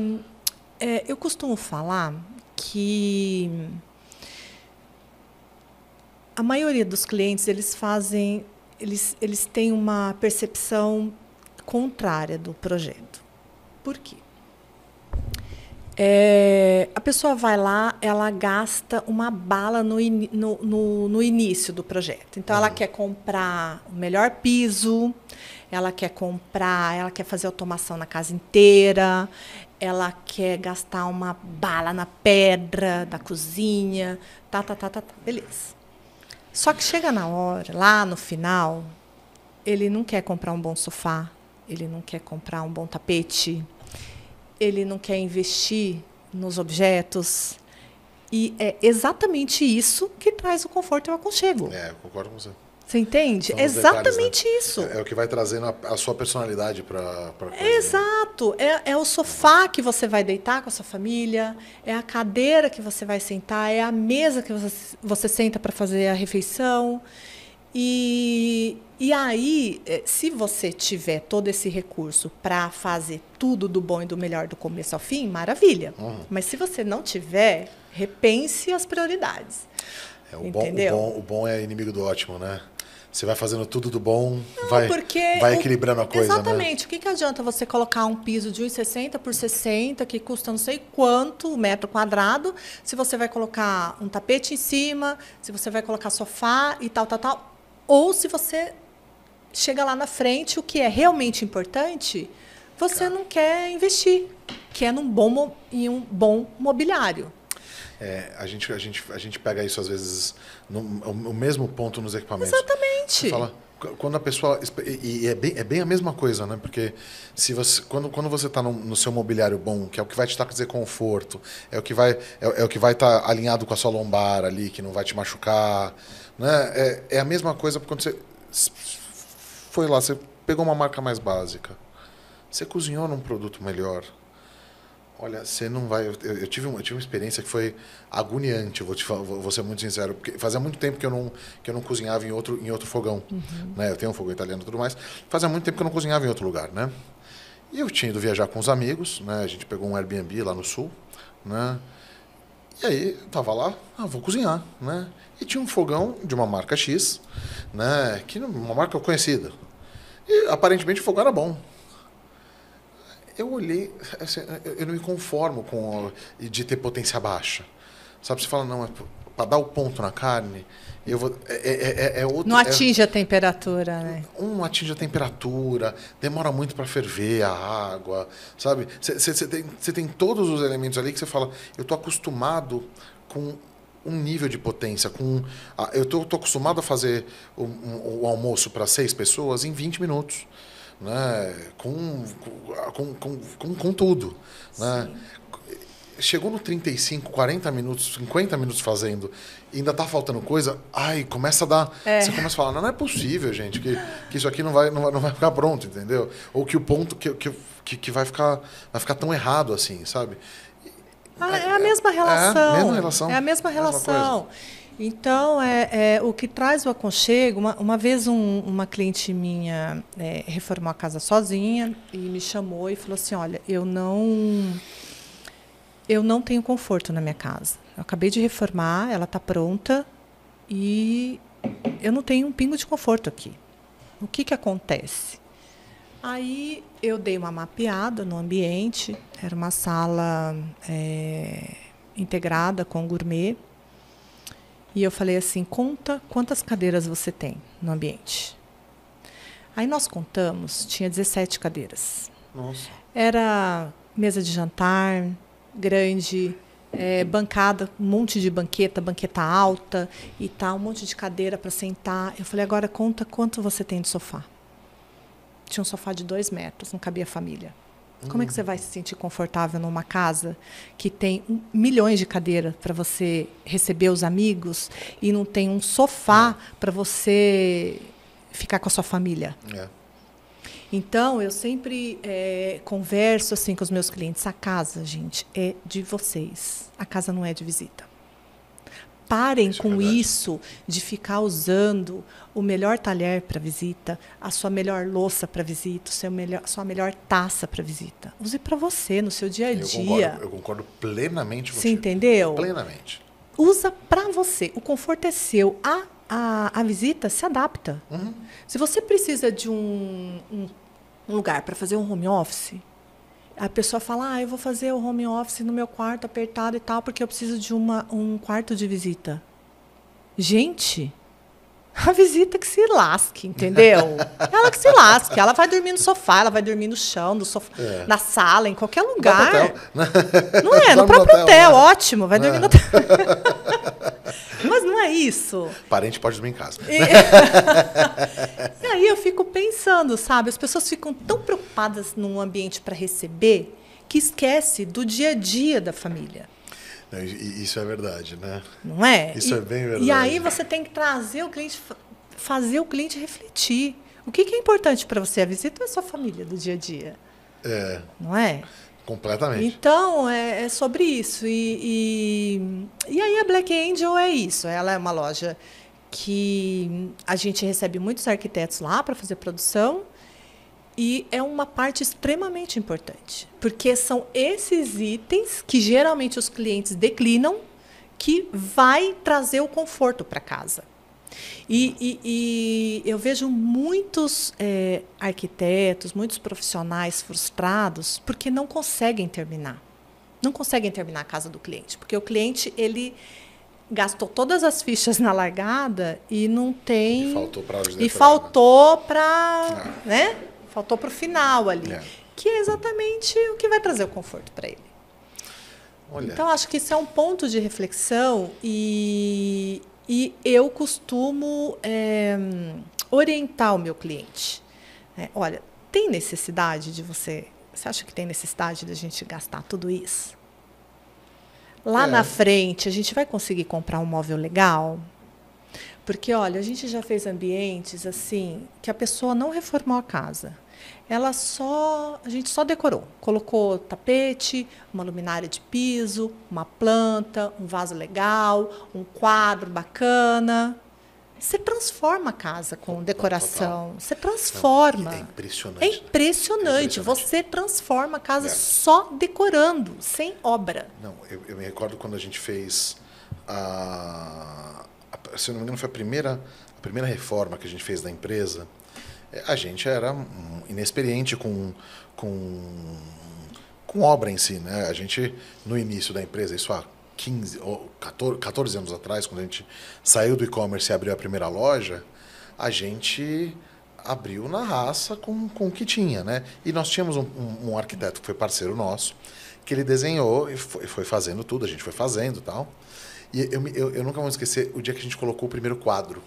eu costumo falar que a maioria dos clientes, eles têm uma percepção contrária do projeto. Por quê? A pessoa vai lá, ela gasta uma bala no início do projeto. Então, ela quer comprar o melhor piso, ela quer fazer automação na casa inteira, ela quer gastar uma bala na pedra da cozinha, beleza. Só que chega na hora, lá no final, ele não quer comprar um bom sofá, ele não quer comprar um bom tapete, ele não quer investir nos objetos. E é exatamente isso que traz o conforto e o aconchego. Eu concordo com você. Você entende? São exatamente detalhes, né? Isso. É o que vai trazendo a sua personalidade para coisa. Exato. É o sofá que você vai deitar com a sua família, é a cadeira que você vai sentar, é a mesa que você senta para fazer a refeição. E aí, se você tiver todo esse recurso para fazer tudo do bom e do melhor do começo ao fim, maravilha. Mas se você não tiver, repense as prioridades. Entendeu? O bom é inimigo do ótimo, né? Você vai fazendo tudo do bom, Não, vai equilibrando a coisa, exatamente. Né? O que adianta você colocar um piso de 1,60 por 60, que custa não sei quanto metro quadrado, se você vai colocar um tapete em cima, se você vai colocar sofá e tal. Ou se você chega lá na frente, o que é realmente importante, você não quer investir, que é em um bom mobiliário. A gente pega isso, às vezes, o mesmo ponto nos equipamentos. Exatamente. Você fala, quando a pessoa... E é bem a mesma coisa, né? Porque quando você está no seu mobiliário bom, que é o que vai te trazer conforto, é o que vai estar alinhado com a sua lombar ali, que não vai te machucar, né? É a mesma coisa quando você foi lá, você pegou uma marca mais básica, você cozinhou num produto melhor. Olha, você não vai... Eu tive uma experiência que foi agoniante, vou ser muito sincero, porque fazia muito tempo que eu não cozinhava em outro fogão. Né? Eu tenho um fogão italiano e tudo mais. Fazia muito tempo que eu não cozinhava em outro lugar, né? E eu tinha ido viajar com os amigos, né? A gente pegou um Airbnb lá no sul, né? E aí, eu tava lá, vou cozinhar, né? E tinha um fogão de uma marca X, né? Uma marca conhecida. E aparentemente o fogão era bom. Eu olhei, assim, eu não me conformo de ter potência baixa. Sabe, você fala, não, para dar o ponto na carne, eu vou... outro, não atinge a temperatura, né? Atinge a temperatura, demora muito para ferver a água, sabe? Você tem todos os elementos ali que você fala, eu estou acostumado com um nível de potência, eu tô acostumado a fazer o almoço para 6 pessoas em 20 minutos. Né? Com tudo. Né? Chegou no 35, 40 minutos, 50 minutos fazendo, e ainda está faltando coisa, começa a dar... Você começa a falar, não é possível, gente, que isso aqui não vai ficar pronto, entendeu? Ou que o ponto que vai ficar tão errado assim, sabe? É a mesma relação. É a mesma relação. Então, o que traz o aconchego... Uma vez uma cliente minha reformou a casa sozinha e me chamou e falou assim, olha, eu não tenho conforto na minha casa. Eu acabei de reformar, ela está pronta e eu não tenho um pingo de conforto aqui. O que acontece? Aí eu dei uma mapeada no ambiente, era uma sala integrada com gourmet. E eu falei assim, conta quantas cadeiras você tem no ambiente. Aí nós contamos, tinha 17 cadeiras. Nossa. Era mesa de jantar, grande, bancada, um monte de banqueta alta e tal, um monte de cadeira para sentar. Eu falei, agora conta quanto você tem de sofá. Tinha um sofá de 2 metros, não cabia família. Como é que você vai se sentir confortável numa casa que tem milhões de cadeiras para você receber os amigos e não tem um sofá para você ficar com a sua família? Então, eu sempre converso assim com os meus clientes. A casa, gente, é de vocês. A casa não é de visita. Parem com isso de ficar usando o melhor talher para visita, a sua melhor louça para visita, sua melhor taça para visita. Use para você, no seu dia a dia. Eu concordo plenamente com você. Você entendeu? Plenamente. Usa para você. O conforto é seu. A visita se adapta. Se você precisa de um lugar para fazer um home office, a pessoa fala, eu vou fazer o home office no meu quarto apertado e tal, porque eu preciso de um quarto de visita. Gente, a visita que se lasque, entendeu? Ela que se lasque. Ela vai dormir no sofá, ela vai dormir no chão, no sofá, na sala, em qualquer lugar. Não é? No próprio hotel, ótimo. Vai dormir no hotel. Mas não é isso. Parente pode dormir em casa. E aí eu fico pensando, sabe? As pessoas ficam tão preocupadas num ambiente para receber que esquece do dia a dia da família. Isso é verdade, né? Não é? Isso é bem verdade. E aí você tem que trazer o cliente, fazer o cliente refletir. O que é importante para você? A visita ou a sua família do dia a dia? Não é? Completamente. Então, é sobre isso. E aí a Black Angel é isso. Ela é uma loja que a gente recebe muitos arquitetos lá para fazer produção e é uma parte extremamente importante, porque são esses itens que geralmente os clientes declinam que vai trazer o conforto para casa. E eu vejo muitos arquitetos, muitos profissionais frustrados porque não conseguem terminar. Não conseguem terminar a casa do cliente, porque o cliente ele gastou todas as fichas na largada e não tem. E faltou para E faltou para, né? Faltou para o final ali, É. que é exatamente o que vai trazer o conforto para ele. Olha, Então acho que isso é um ponto de reflexão e eu costumo orientar o meu cliente. Olha, tem necessidade de você acha que tem necessidade de a gente gastar tudo isso? Lá na frente, a gente vai conseguir comprar um móvel legal? Porque, olha, a gente já fez ambientes assim que a pessoa não reformou a casa. A gente só decorou. Colocou tapete, uma luminária de piso, uma planta, um vaso legal, um quadro bacana. Você transforma a casa com decoração. Total. Você transforma. É impressionante. É impressionante. Você transforma a casa só decorando, sem obra. Não, eu me recordo quando a gente fez se eu não me engano, foi a primeira reforma que a gente fez da empresa. A gente era inexperiente com obra em si, né? A gente, no início da empresa, isso há 15 ou 14 anos atrás, quando a gente saiu do e-commerce e abriu a primeira loja, a gente abriu na raça com o que tinha, né? E nós tínhamos um arquiteto que foi parceiro nosso, que ele desenhou e foi fazendo tudo, a gente foi fazendo e tal. E eu nunca vou esquecer o dia que a gente colocou o primeiro quadro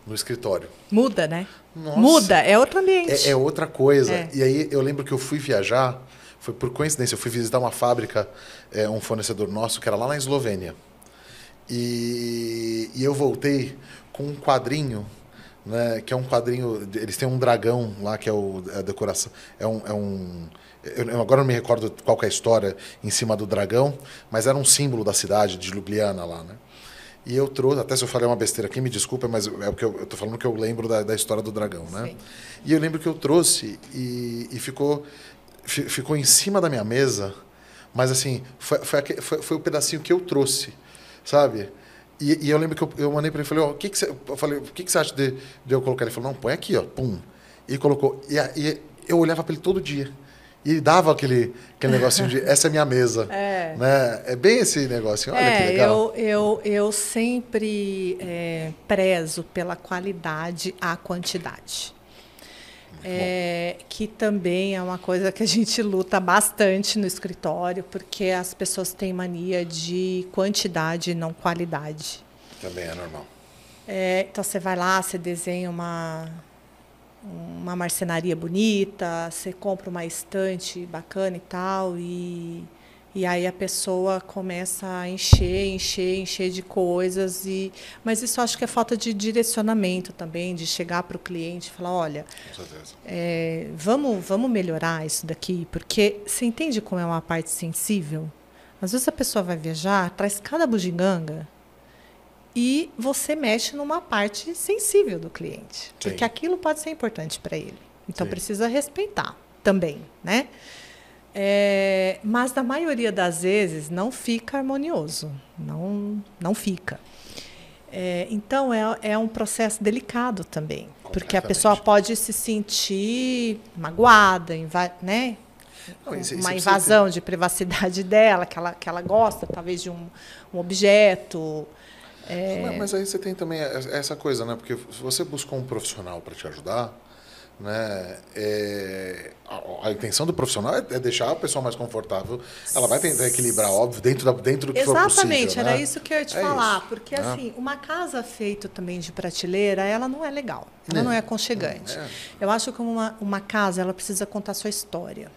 no escritório. Muda, né? Nossa. Muda, é outro ambiente. É outra coisa. É. E aí eu lembro que eu fui viajar, foi por coincidência, eu fui visitar uma fábrica, um fornecedor nosso, que era lá na Eslovênia. E eu voltei com um quadrinho, né, que é um quadrinho, eles têm um dragão lá, que é a decoração, eu agora não me recordo qual que é a história em cima do dragão, mas era um símbolo da cidade de Ljubljana lá, né? E eu trouxe, até se eu falei uma besteira aqui, me desculpa, mas é porque eu tô falando que eu lembro da história do dragão, né? Sim. E eu lembro que eu trouxe e ficou em cima da minha mesa, mas assim, foi o pedacinho que eu trouxe, sabe? E eu lembro que eu mandei para ele e falei, o que você acha de eu colocar? Ele falou, não, põe aqui, ó, pum. E colocou. E eu olhava para ele todo dia. E ele dava aquele negocinho de, essa é minha mesa. Né? É bem esse negocinho, olha que legal. Eu sempre prezo pela qualidade à quantidade. Que também é uma coisa que a gente luta bastante no escritório, porque as pessoas têm mania de quantidade e não qualidade. Também é normal. Então, você vai lá, você desenha uma marcenaria bonita, você compra uma estante bacana e tal, e aí a pessoa começa a encher de coisas. Mas isso eu acho que é falta de direcionamento também, de chegar para o cliente e falar, olha, com certeza. Vamos melhorar isso daqui, porque você entende como é uma parte sensível? Às vezes a pessoa vai viajar, traz cada bugiganga, e você mexe numa parte sensível do cliente. Sim. Porque aquilo pode ser importante para ele. Então, Sim. precisa respeitar também, né? Mas, na maioria das vezes, não fica harmonioso. Não fica. Então, é um processo delicado também. Porque a pessoa pode se sentir magoada, né? Uma invasão de privacidade dela, que ela gosta, talvez, de um objeto. Mas aí você tem também essa coisa, né? Porque se você buscou um profissional para te ajudar, né? A intenção do profissional é deixar a pessoa mais confortável. Ela vai tentar equilibrar, óbvio, dentro do que for possível. Exatamente, era né? isso que eu ia te falar. Isso, porque, né? assim, uma casa feita também de prateleira, ela não é legal. Ela não é aconchegante. Eu acho que uma casa, ela precisa contar sua história.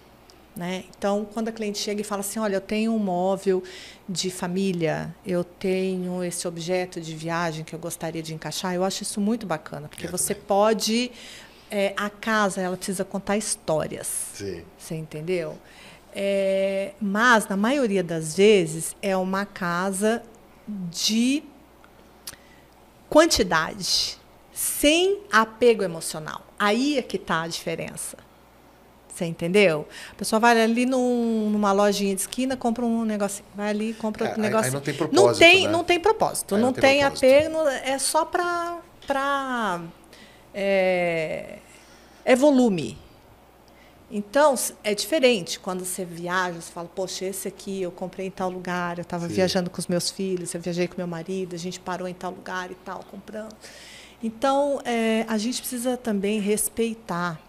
Né? Então, quando a cliente chega e fala assim, olha, eu tenho um móvel de família, eu tenho esse objeto de viagem que eu gostaria de encaixar, eu acho isso muito bacana, porque você pode... a casa, ela precisa contar histórias. Sim. Você entendeu? Mas, na maioria das vezes, é uma casa quantidade, sem apego emocional. Aí é que está a diferença. Você entendeu? A pessoa vai ali numa lojinha de esquina, compra um negocinho. Vai ali, compra outro negocinho. Aí não tem propósito, Não tem propósito. Aí não tem propósito. apego, é só para é volume. Então, é diferente. Quando você viaja, você fala, poxa, esse aqui eu comprei em tal lugar, eu estava viajando com os meus filhos, eu viajei com meu marido, a gente parou em tal lugar e tal, comprando. Então, a gente precisa também respeitar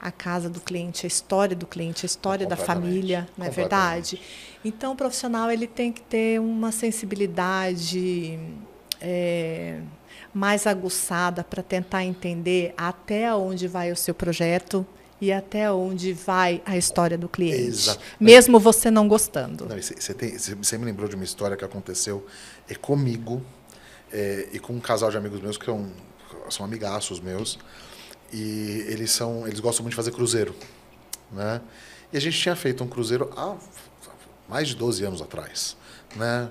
a casa do cliente, a história do cliente, a história da família, não é verdade? Então, o profissional ele tem que ter uma sensibilidade mais aguçada para tentar entender até onde vai o seu projeto e até onde vai a história do cliente, Exato. mesmo você não gostando. Você me lembrou de uma história que aconteceu comigo e com um casal de amigos meus que são amigaços meus. E eles gostam muito de fazer cruzeiro, né? E a gente tinha feito um cruzeiro há mais de 12 anos atrás, né?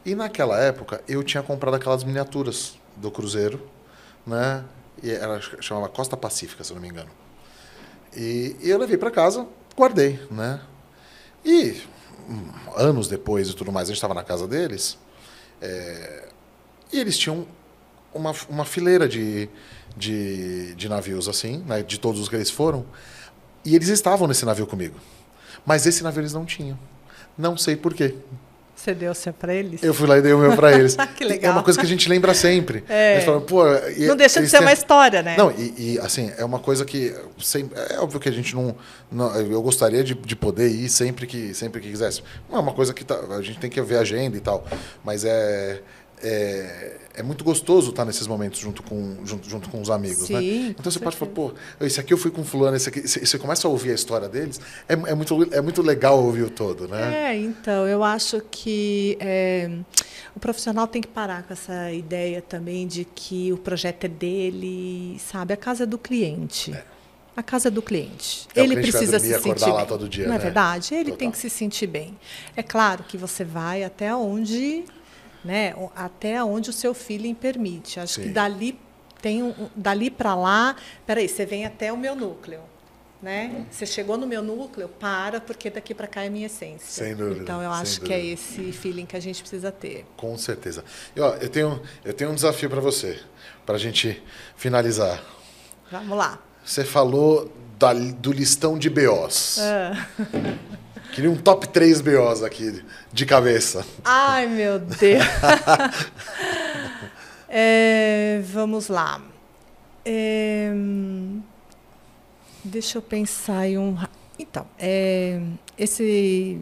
E naquela época eu tinha comprado aquelas miniaturas do cruzeiro, né? E ela chamava Costa Pacífica, se eu não me engano. E eu levei para casa, guardei, né? E anos depois e tudo mais, a gente estava na casa deles e eles tinham uma fileira de navios, assim, né, de todos os que eles foram, e eles estavam nesse navio comigo. Mas esse navio eles não tinham. Não sei por quê. Você deu o seu para eles? Eu fui lá e dei o meu para eles. Que legal. É uma coisa que a gente lembra sempre. Eles falam, pô, não deixa de ser uma história, né? Não, assim, é uma coisa que... É óbvio que a gente não eu gostaria de poder ir sempre que quisesse. Não é uma coisa que a gente tem que ver a agenda e tal. Mas é muito gostoso estar nesses momentos junto com os amigos, sim, né? Então você pode falar, pô, esse aqui eu fui com fulano, esse aqui... Você começa a ouvir a história deles, é muito legal ouvir o todo, né? Então, eu acho que o profissional tem que parar com essa ideia também de que o projeto é dele, sabe? A casa é do cliente. A casa é do cliente. Ele precisa se sentir bem. Lá todo dia, não é né? verdade? Ele Total. tem que se sentir bem. É claro que você vai até onde... né? Até onde o seu feeling permite. Acho que dali para lá, peraí, você vem até o meu núcleo, né? Você chegou no meu núcleo, porque daqui para cá é a minha essência. Sem dúvida. Então eu acho que é esse feeling que a gente precisa ter. Com certeza. E, ó, eu tenho um desafio para você, para a gente finalizar. Vamos lá. Você falou do listão de BOs. Queria um top 3 BOs aqui, de cabeça. Ai, meu Deus. Vamos lá. Deixa eu pensar em um... Então, esse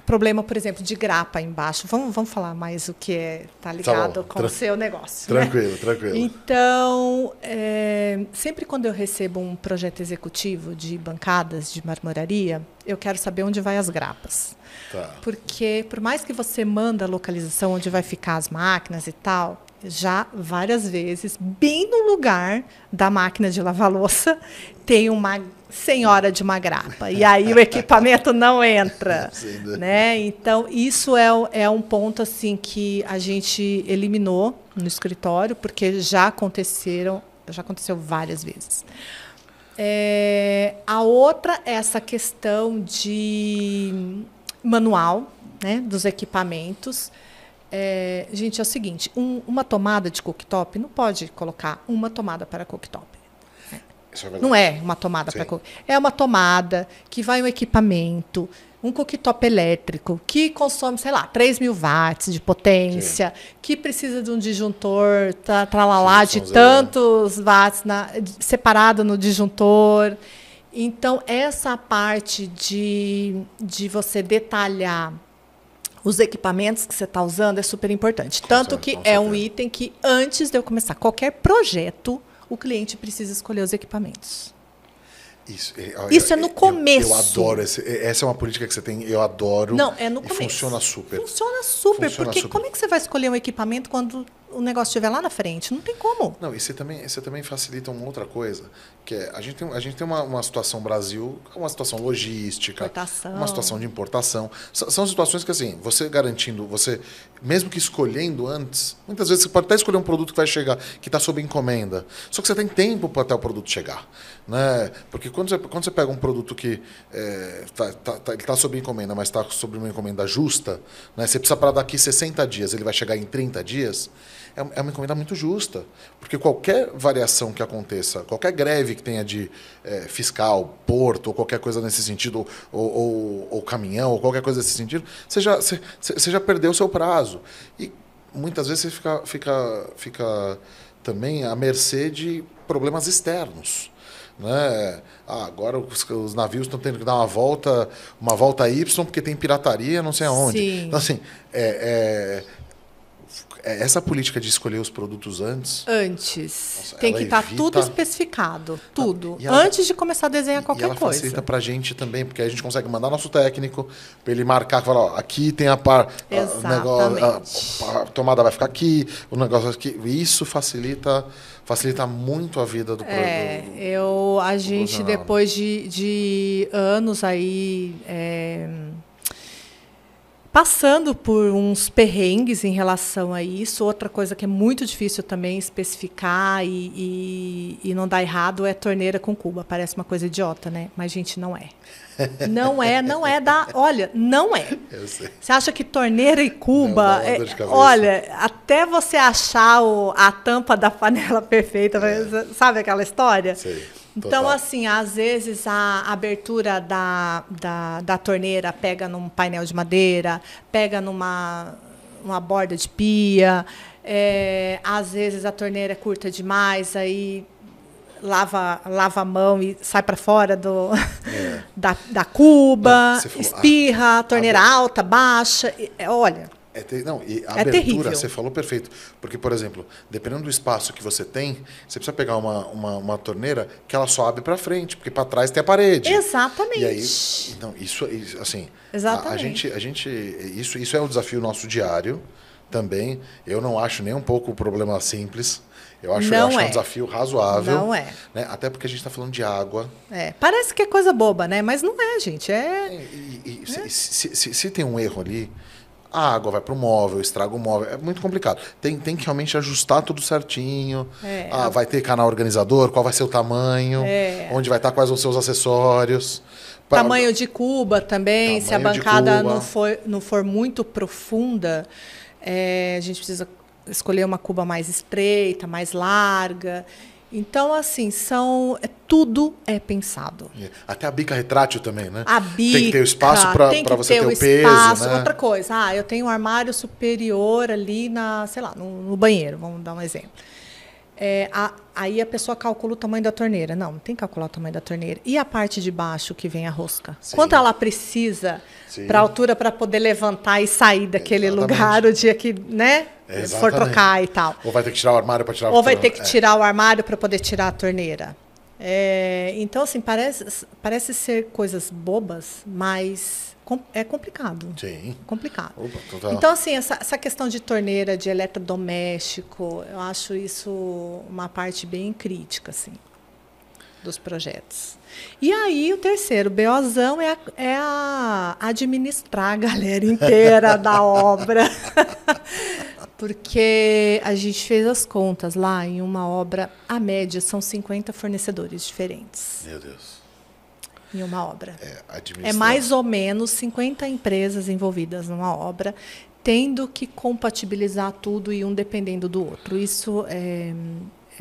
problema, por exemplo, de grapa embaixo. Vamos falar mais o que está ligado com o seu negócio. Tranquilo, né? Tranquilo. Então, sempre quando eu recebo um projeto executivo de bancadas de marmoraria, eu quero saber onde vai as grapas. Tá. Porque, por mais que você manda a localização onde vai ficar as máquinas e tal, já várias vezes, bem no lugar da máquina de lavar louça, tem uma senhora de uma grapa. E aí o equipamento não entra. Né? Então, isso é um ponto assim, que a gente eliminou no escritório, porque já aconteceu várias vezes. A outra é essa questão de manual, né, dos equipamentos. Gente, é o seguinte, uma tomada de cooktop não pode colocar uma tomada para cooktop. Não é uma tomada para cooktop. É uma tomada que vai um equipamento, um cooktop elétrico, que consome, sei lá, 3.000 watts de potência, que precisa de um disjuntor, tralalá, de tantos watts separado no disjuntor. Então, essa parte de você detalhar os equipamentos que você está usando é super importante. Tanto que é um item que, antes de eu começar qualquer projeto, o cliente precisa escolher os equipamentos. Isso é no começo. Eu adoro. Essa é uma política que você tem, eu adoro. Não, é no começo. Funciona super. Funciona super, porque como é que você vai escolher um equipamento quando o negócio estiver lá na frente. Não tem como. Não, e você também facilita uma outra coisa, que é, a gente tem uma situação Brasil, uma situação logística, Importação. uma situação de importação. São situações que, assim, você garantindo, você, mesmo que escolhendo antes, muitas vezes você pode até escolher um produto que vai chegar, que está sob encomenda, só que você tem tempo para até o produto chegar. Né? Porque quando você pega um produto que ele está sob encomenda, mas está sob uma encomenda justa, né? Você precisa para daqui 60 dias, ele vai chegar em 30 dias, é uma encomenda muito justa. Porque qualquer variação que aconteça, qualquer greve que tenha de fiscal, porto, ou qualquer coisa nesse sentido, ou caminhão, ou qualquer coisa nesse sentido, você já perdeu o seu prazo. E muitas vezes você fica também à mercê de problemas externos. Né? Agora os navios estão tendo que dar uma volta Y porque tem pirataria não sei aonde. Sim. Então, assim, essa política de escolher os produtos antes. Nossa, tem que estar tudo especificado. Tudo. Ela, antes de começar a desenhar qualquer coisa. E ela facilita pra gente também, porque a gente consegue mandar nosso técnico para ele marcar, falar, ó, aqui tem o negócio, a tomada vai ficar aqui, o negócio aqui. Isso facilita muito a vida do produto. A gente, depois de anos aí passando por uns perrengues em relação a isso, outra coisa que é muito difícil também especificar e não dar errado é torneira com cuba. Parece uma coisa idiota, né? Mas, gente, não é. Não é da... Olha, não é. Eu sei. Você acha que torneira e cuba... olha, até você achar a tampa da panela perfeita, sabe aquela história? Sei. Então, Total. assim, às vezes a abertura da torneira pega num painel de madeira, pega numa borda de pia, às vezes a torneira é curta demais, aí lava a mão e sai para fora da cuba, Não, espirra, torneira alta, baixa, olha... E a abertura, terrível. você falou perfeito. Porque, por exemplo, dependendo do espaço que você tem, você precisa pegar uma torneira que ela só abre para frente, porque para trás tem a parede. Exatamente. E aí, então, isso assim, exatamente. Isso é um desafio nosso diário também. Eu não acho nem um pouco o problema simples. Eu acho um desafio razoável. Não é. Né? Até porque a gente está falando de água. Parece que é coisa boba, né? Mas não é, gente. Se tem um erro ali, a água vai para o móvel, estraga o móvel. É muito complicado. Tem que realmente ajustar tudo certinho. Vai ter canal organizador, qual vai ser o tamanho, onde vai estar, quais vão ser os acessórios. Tamanho de cuba também. Se a bancada não for muito profunda, a gente precisa escolher uma cuba mais estreita, mais larga. Então, assim, tudo é pensado. Até a bica retrátil também, né? A bica, tem que ter o espaço para você ter o peso, né? Outra coisa, eu tenho um armário superior ali no banheiro, vamos dar um exemplo. Aí a pessoa calcula o tamanho da torneira. Não tem que calcular o tamanho da torneira. E a parte de baixo que vem a rosca? Sim. Quanto ela precisa para a altura para poder levantar e sair daquele lugar o dia que, né? For trocar e tal. Ou vai ter que tirar o armário para tirar Ou vai ter que tirar o armário para poder tirar a torneira. Então, assim, parece ser coisas bobas, mas é complicado. Sim. Complicado. Opa, total. Então, assim, essa questão de torneira, de eletrodoméstico, eu acho isso uma parte bem crítica, assim, dos projetos. E aí, o terceiro BOzão é administrar a galera inteira da obra. Porque a gente fez as contas lá, em uma obra, a média são 50 fornecedores diferentes. Meu Deus. Em uma obra. É mais ou menos 50 empresas envolvidas numa obra, tendo que compatibilizar tudo e um dependendo do outro. Isso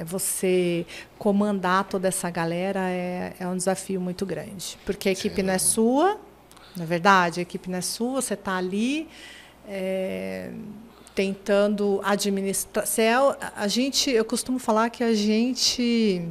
você comandar toda essa galera é um desafio muito grande. Porque a equipe não é sua, na verdade, a equipe não é sua, você está ali tentando administrar. Eu costumo falar que a gente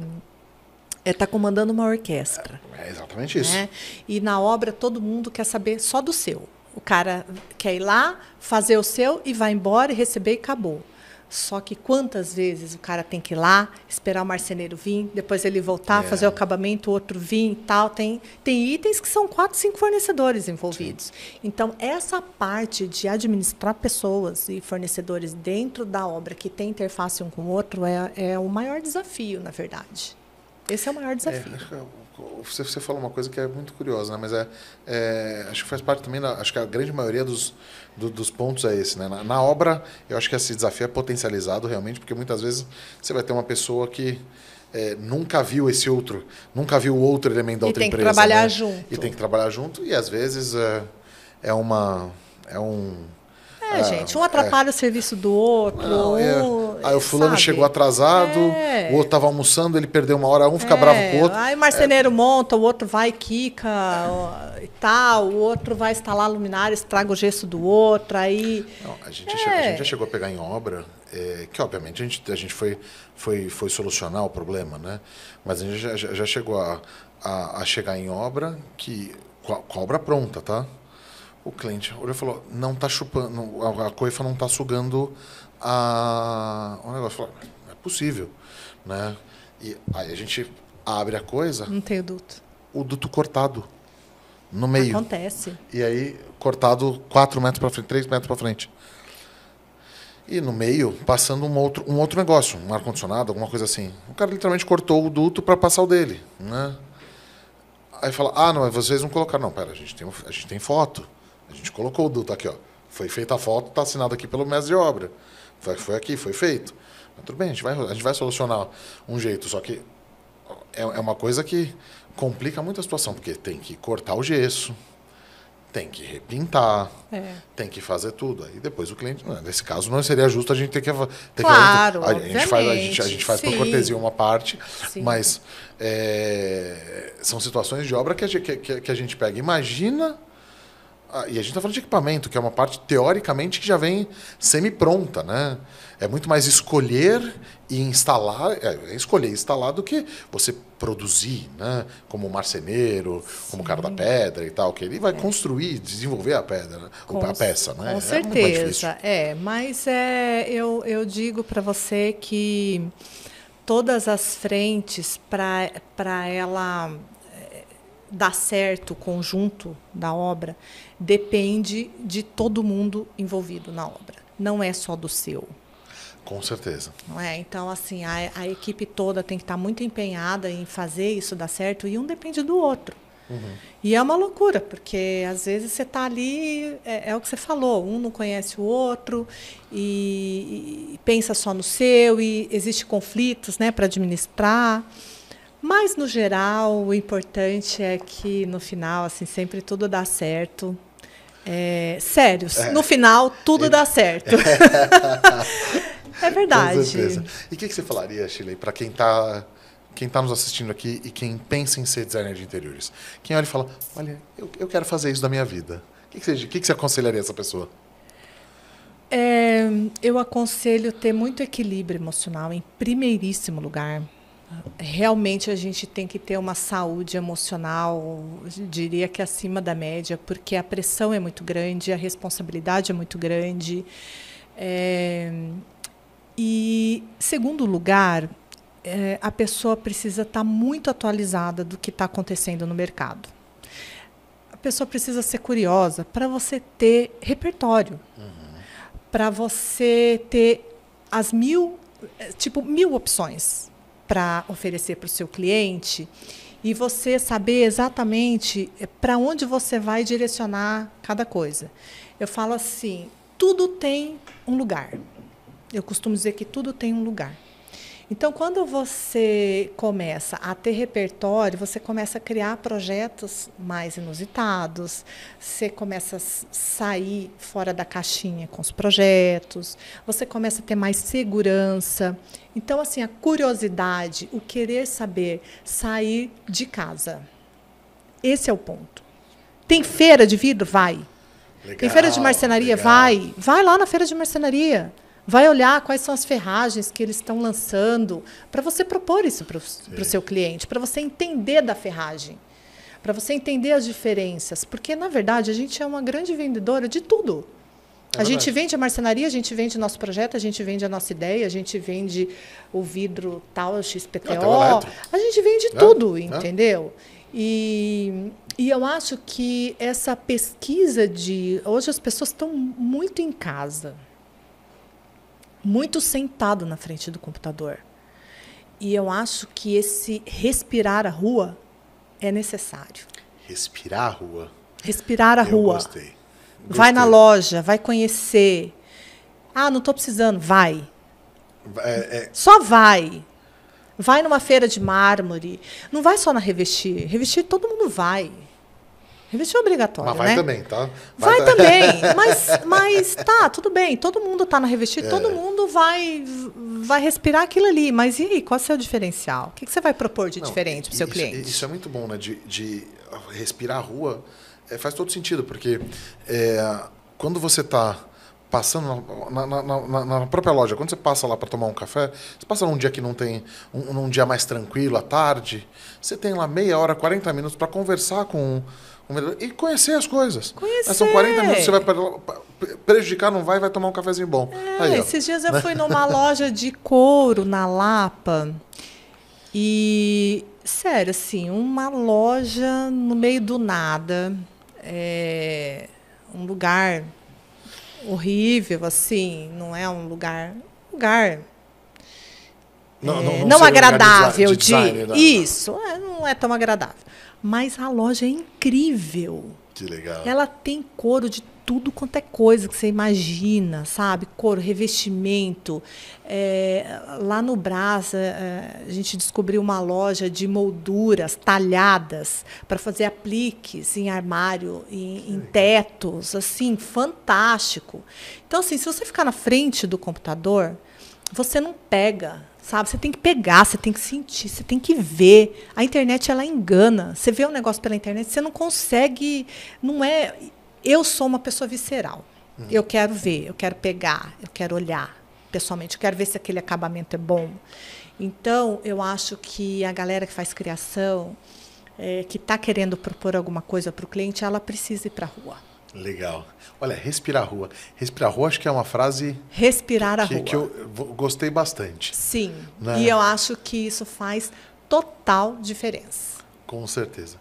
está comandando uma orquestra. É exatamente isso. Né? E na obra todo mundo quer saber só do seu. O cara quer ir lá, fazer o seu e vai embora e receber e acabou. Só que quantas vezes o cara tem que ir lá, esperar o marceneiro vir, depois ele voltar, fazer o acabamento, o outro vir e tal. Tem itens que são 4, 5 fornecedores envolvidos. Sim. Então, essa parte de administrar pessoas e fornecedores dentro da obra que tem interface um com o outro é o maior desafio, na verdade. Esse é o maior desafio. Você falou uma coisa que é muito curiosa, né? Mas acho que faz parte também, acho que a grande maioria dos pontos é esse, né? Na obra, eu acho que esse desafio é potencializado realmente, porque muitas vezes você vai ter uma pessoa que nunca viu esse outro, nunca viu o outro elemento da outra empresa. E tem que trabalhar junto. E tem que trabalhar junto, e às vezes gente, um atrapalha o serviço do outro. Aí o fulano chegou atrasado, o outro estava almoçando, ele perdeu uma hora, um fica bravo com o outro. Aí o marceneiro monta, o outro vai, quica e tal, o outro vai instalar a luminária, estraga o gesso do outro, aí... Não, a gente já chegou a pegar em obra, que obviamente a gente foi solucionar o problema, né? Mas a gente já chegou a chegar em obra com a obra pronta, tá? O cliente olhou e falou, não está chupando, a coifa não está sugando o negócio. Falou, não é possível, né? E aí a gente abre a coisa. Não tem o duto. O duto cortado no meio. Acontece. E aí cortado 4 metros para frente, 3 metros para frente. E no meio, passando um outro negócio, um ar-condicionado, alguma coisa assim. O cara literalmente cortou o duto para passar o dele, né? Aí fala, não, vocês não colocaram. Não, pera, a gente tem foto. A gente colocou o duto aqui, ó. Foi feita a foto, está assinado aqui pelo mestre de obra. Foi aqui, foi feito. Mas tudo bem, a gente vai solucionar um jeito. Só que é uma coisa que complica muito a situação, porque tem que cortar o gesso, tem que repintar, tem que fazer tudo. Aí depois o cliente, nesse caso, não seria justo a gente ter que... Claro, a gente faz por cortesia uma parte, sim. Mas são situações de obra que a gente pega. Imagina... e a gente está falando de equipamento, que é uma parte, teoricamente, que já vem semi-pronta, né? É muito mais escolher e instalar, escolher e instalar do que você produzir, né? Como marceneiro, como cara da pedra e tal, que ele vai construir, desenvolver a pedra, né? A peça, né? Com certeza, mas eu digo para você que todas as frentes, para ela dar certo o conjunto da obra, depende de todo mundo envolvido na obra. Não é só do seu. Com certeza. Não é? Então, assim, a equipe toda tem que estar muito empenhada em fazer isso dar certo e um depende do outro. Uhum. E é uma loucura, porque às vezes você está ali, é o que você falou, um não conhece o outro e pensa só no seu e existem conflitos, né, para administrar. Mas, no geral, o importante é que, no final, assim, sempre tudo dá certo. No final, tudo dá certo. É verdade. Com certeza. E o que você falaria, Shirley, para quem está nos assistindo aqui e quem pensa em ser designer de interiores? Quem olha e fala, olha, eu quero fazer isso da minha vida. O que você aconselharia essa pessoa? Eu aconselho ter muito equilíbrio emocional, em primeiríssimo lugar. Realmente a gente tem que ter uma saúde emocional, diria que acima da média, porque a pressão é muito grande, a responsabilidade é muito grande. E, segundo lugar, a pessoa precisa estar muito atualizada do que está acontecendo no mercado. A pessoa precisa ser curiosa para você ter repertório, para você ter as 1000 opções para oferecer para o seu cliente e você saber exatamente para onde você vai direcionar cada coisa. Eu falo assim, tudo tem um lugar. Eu costumo dizer que tudo tem um lugar. Então, quando você começa a ter repertório, você começa a criar projetos mais inusitados, você começa a sair fora da caixinha com os projetos, você começa a ter mais segurança. Então, assim, a curiosidade, o querer saber, sair de casa. Esse é o ponto. Tem feira de vidro? Vai. Legal, tem feira de marcenaria? legal. Vai. Vai lá na feira de marcenaria. Vai olhar quais são as ferragens que eles estão lançando, para você propor isso para o seu cliente, para você entender da ferragem, para você entender as diferenças. Porque, na verdade, a gente é uma grande vendedora de tudo. A gente vende a marcenaria, a gente vende nosso projeto, a gente vende a nossa ideia, a gente vende o vidro tal, XPTO, a gente vende tudo, entendeu? E eu acho que essa pesquisa de... Hoje as pessoas estão muito em casa, muito sentado na frente do computador. E eu acho que esse respirar a rua é necessário. Respirar a rua? Respirar a rua. Gostei. Vai na loja, vai conhecer. Ah, não estou precisando. Vai. Só vai. Vai numa feira de mármore. Não vai só na Revestir. Revestir todo mundo vai. Revestir é obrigatório, mas vai, né? Também, tá? Vai também. Mas tá, tudo bem. Todo mundo está na Revestir, todo mundo vai respirar aquilo ali. Mas e aí, qual é o seu diferencial? O que você vai propor de diferente para o seu cliente? Isso é muito bom, né? De respirar a rua faz todo sentido, porque quando você está passando na própria loja, quando você passa lá para tomar um café, você passa num dia que não tem, num dia mais tranquilo, à tarde, você tem lá meia hora, 40 minutos para conversar com e conhecer as coisas. Conhecer. São 40 minutos, você vai prejudicar, não vai tomar um cafezinho bom. Aí, esses dias eu fui numa loja de couro na Lapa e, sério, assim, uma loja no meio do nada, um lugar horrível, assim, não é um lugar não agradável de design, isso, não é tão agradável. Mas a loja é incrível. Que legal. Ela tem couro de tudo quanto é coisa que você imagina, sabe? Couro, revestimento. Lá no Brás, a gente descobriu uma loja de molduras talhadas para fazer apliques em armário, em tetos, assim, fantástico. Então, assim, se você ficar na frente do computador, você não pega, sabe? Você tem que pegar, você tem que sentir, você tem que ver. A internet, ela engana. Você vê um negócio pela internet, você não consegue... Não é... Eu sou uma pessoa visceral. Eu quero ver, eu quero pegar, eu quero olhar pessoalmente. Eu quero ver se aquele acabamento é bom. Então, eu acho que a galera que faz criação, que está querendo propor alguma coisa para o cliente, ela precisa ir para a rua. Legal. Olha, respirar a rua. Respirar a rua, acho que é uma frase... Respirar a rua. Que eu gostei bastante. Sim. Né? E eu acho que isso faz total diferença. Com certeza.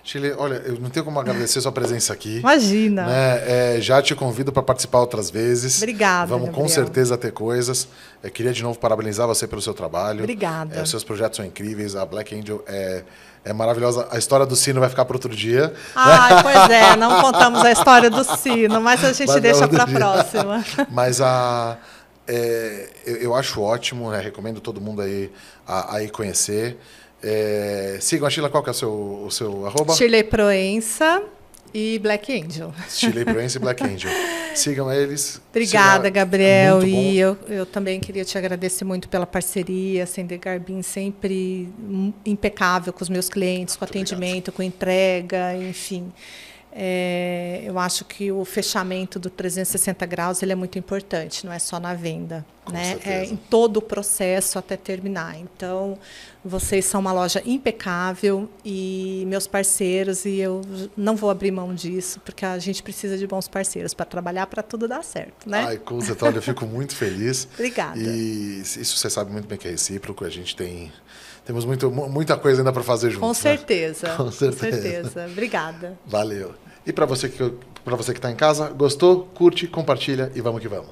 Shirley, olha, eu não tenho como agradecer sua presença aqui. Imagina. Né? Já te convido para participar outras vezes. Obrigada, Vamos Gabriel. com certeza ter coisas. Queria de novo parabenizar você pelo seu trabalho. Obrigada. Os seus projetos são incríveis. A Black Angel é maravilhosa. A história do sino vai ficar para outro dia. Pois não contamos a história do sino, mas a gente deixa para a próxima. Mas eu acho ótimo, né? Recomendo todo mundo aí a conhecer. Sigam a Sheila, qual que é o seu arroba? Shirley Proença e Black Angel. Shirley Proença e Black Angel. Sigam eles. Obrigada, Gabriel. E eu também queria te agradecer muito pela parceria. Sender Garbim sempre impecável com os meus clientes, com atendimento, com entrega, enfim. Eu acho que o fechamento do 360 graus ele é muito importante, não é só na venda, né? Em todo o processo até terminar. Então, vocês são uma loja impecável e meus parceiros, e eu não vou abrir mão disso, porque a gente precisa de bons parceiros para trabalhar para tudo dar certo, né? Com certeza, eu fico muito feliz. Obrigada. E isso você sabe muito bem que é recíproco, a gente temos muita coisa ainda para fazer juntos. Com certeza. Né? Com certeza. Obrigada. Valeu. E para você que está em casa, gostou? Curte, compartilha e vamos que vamos.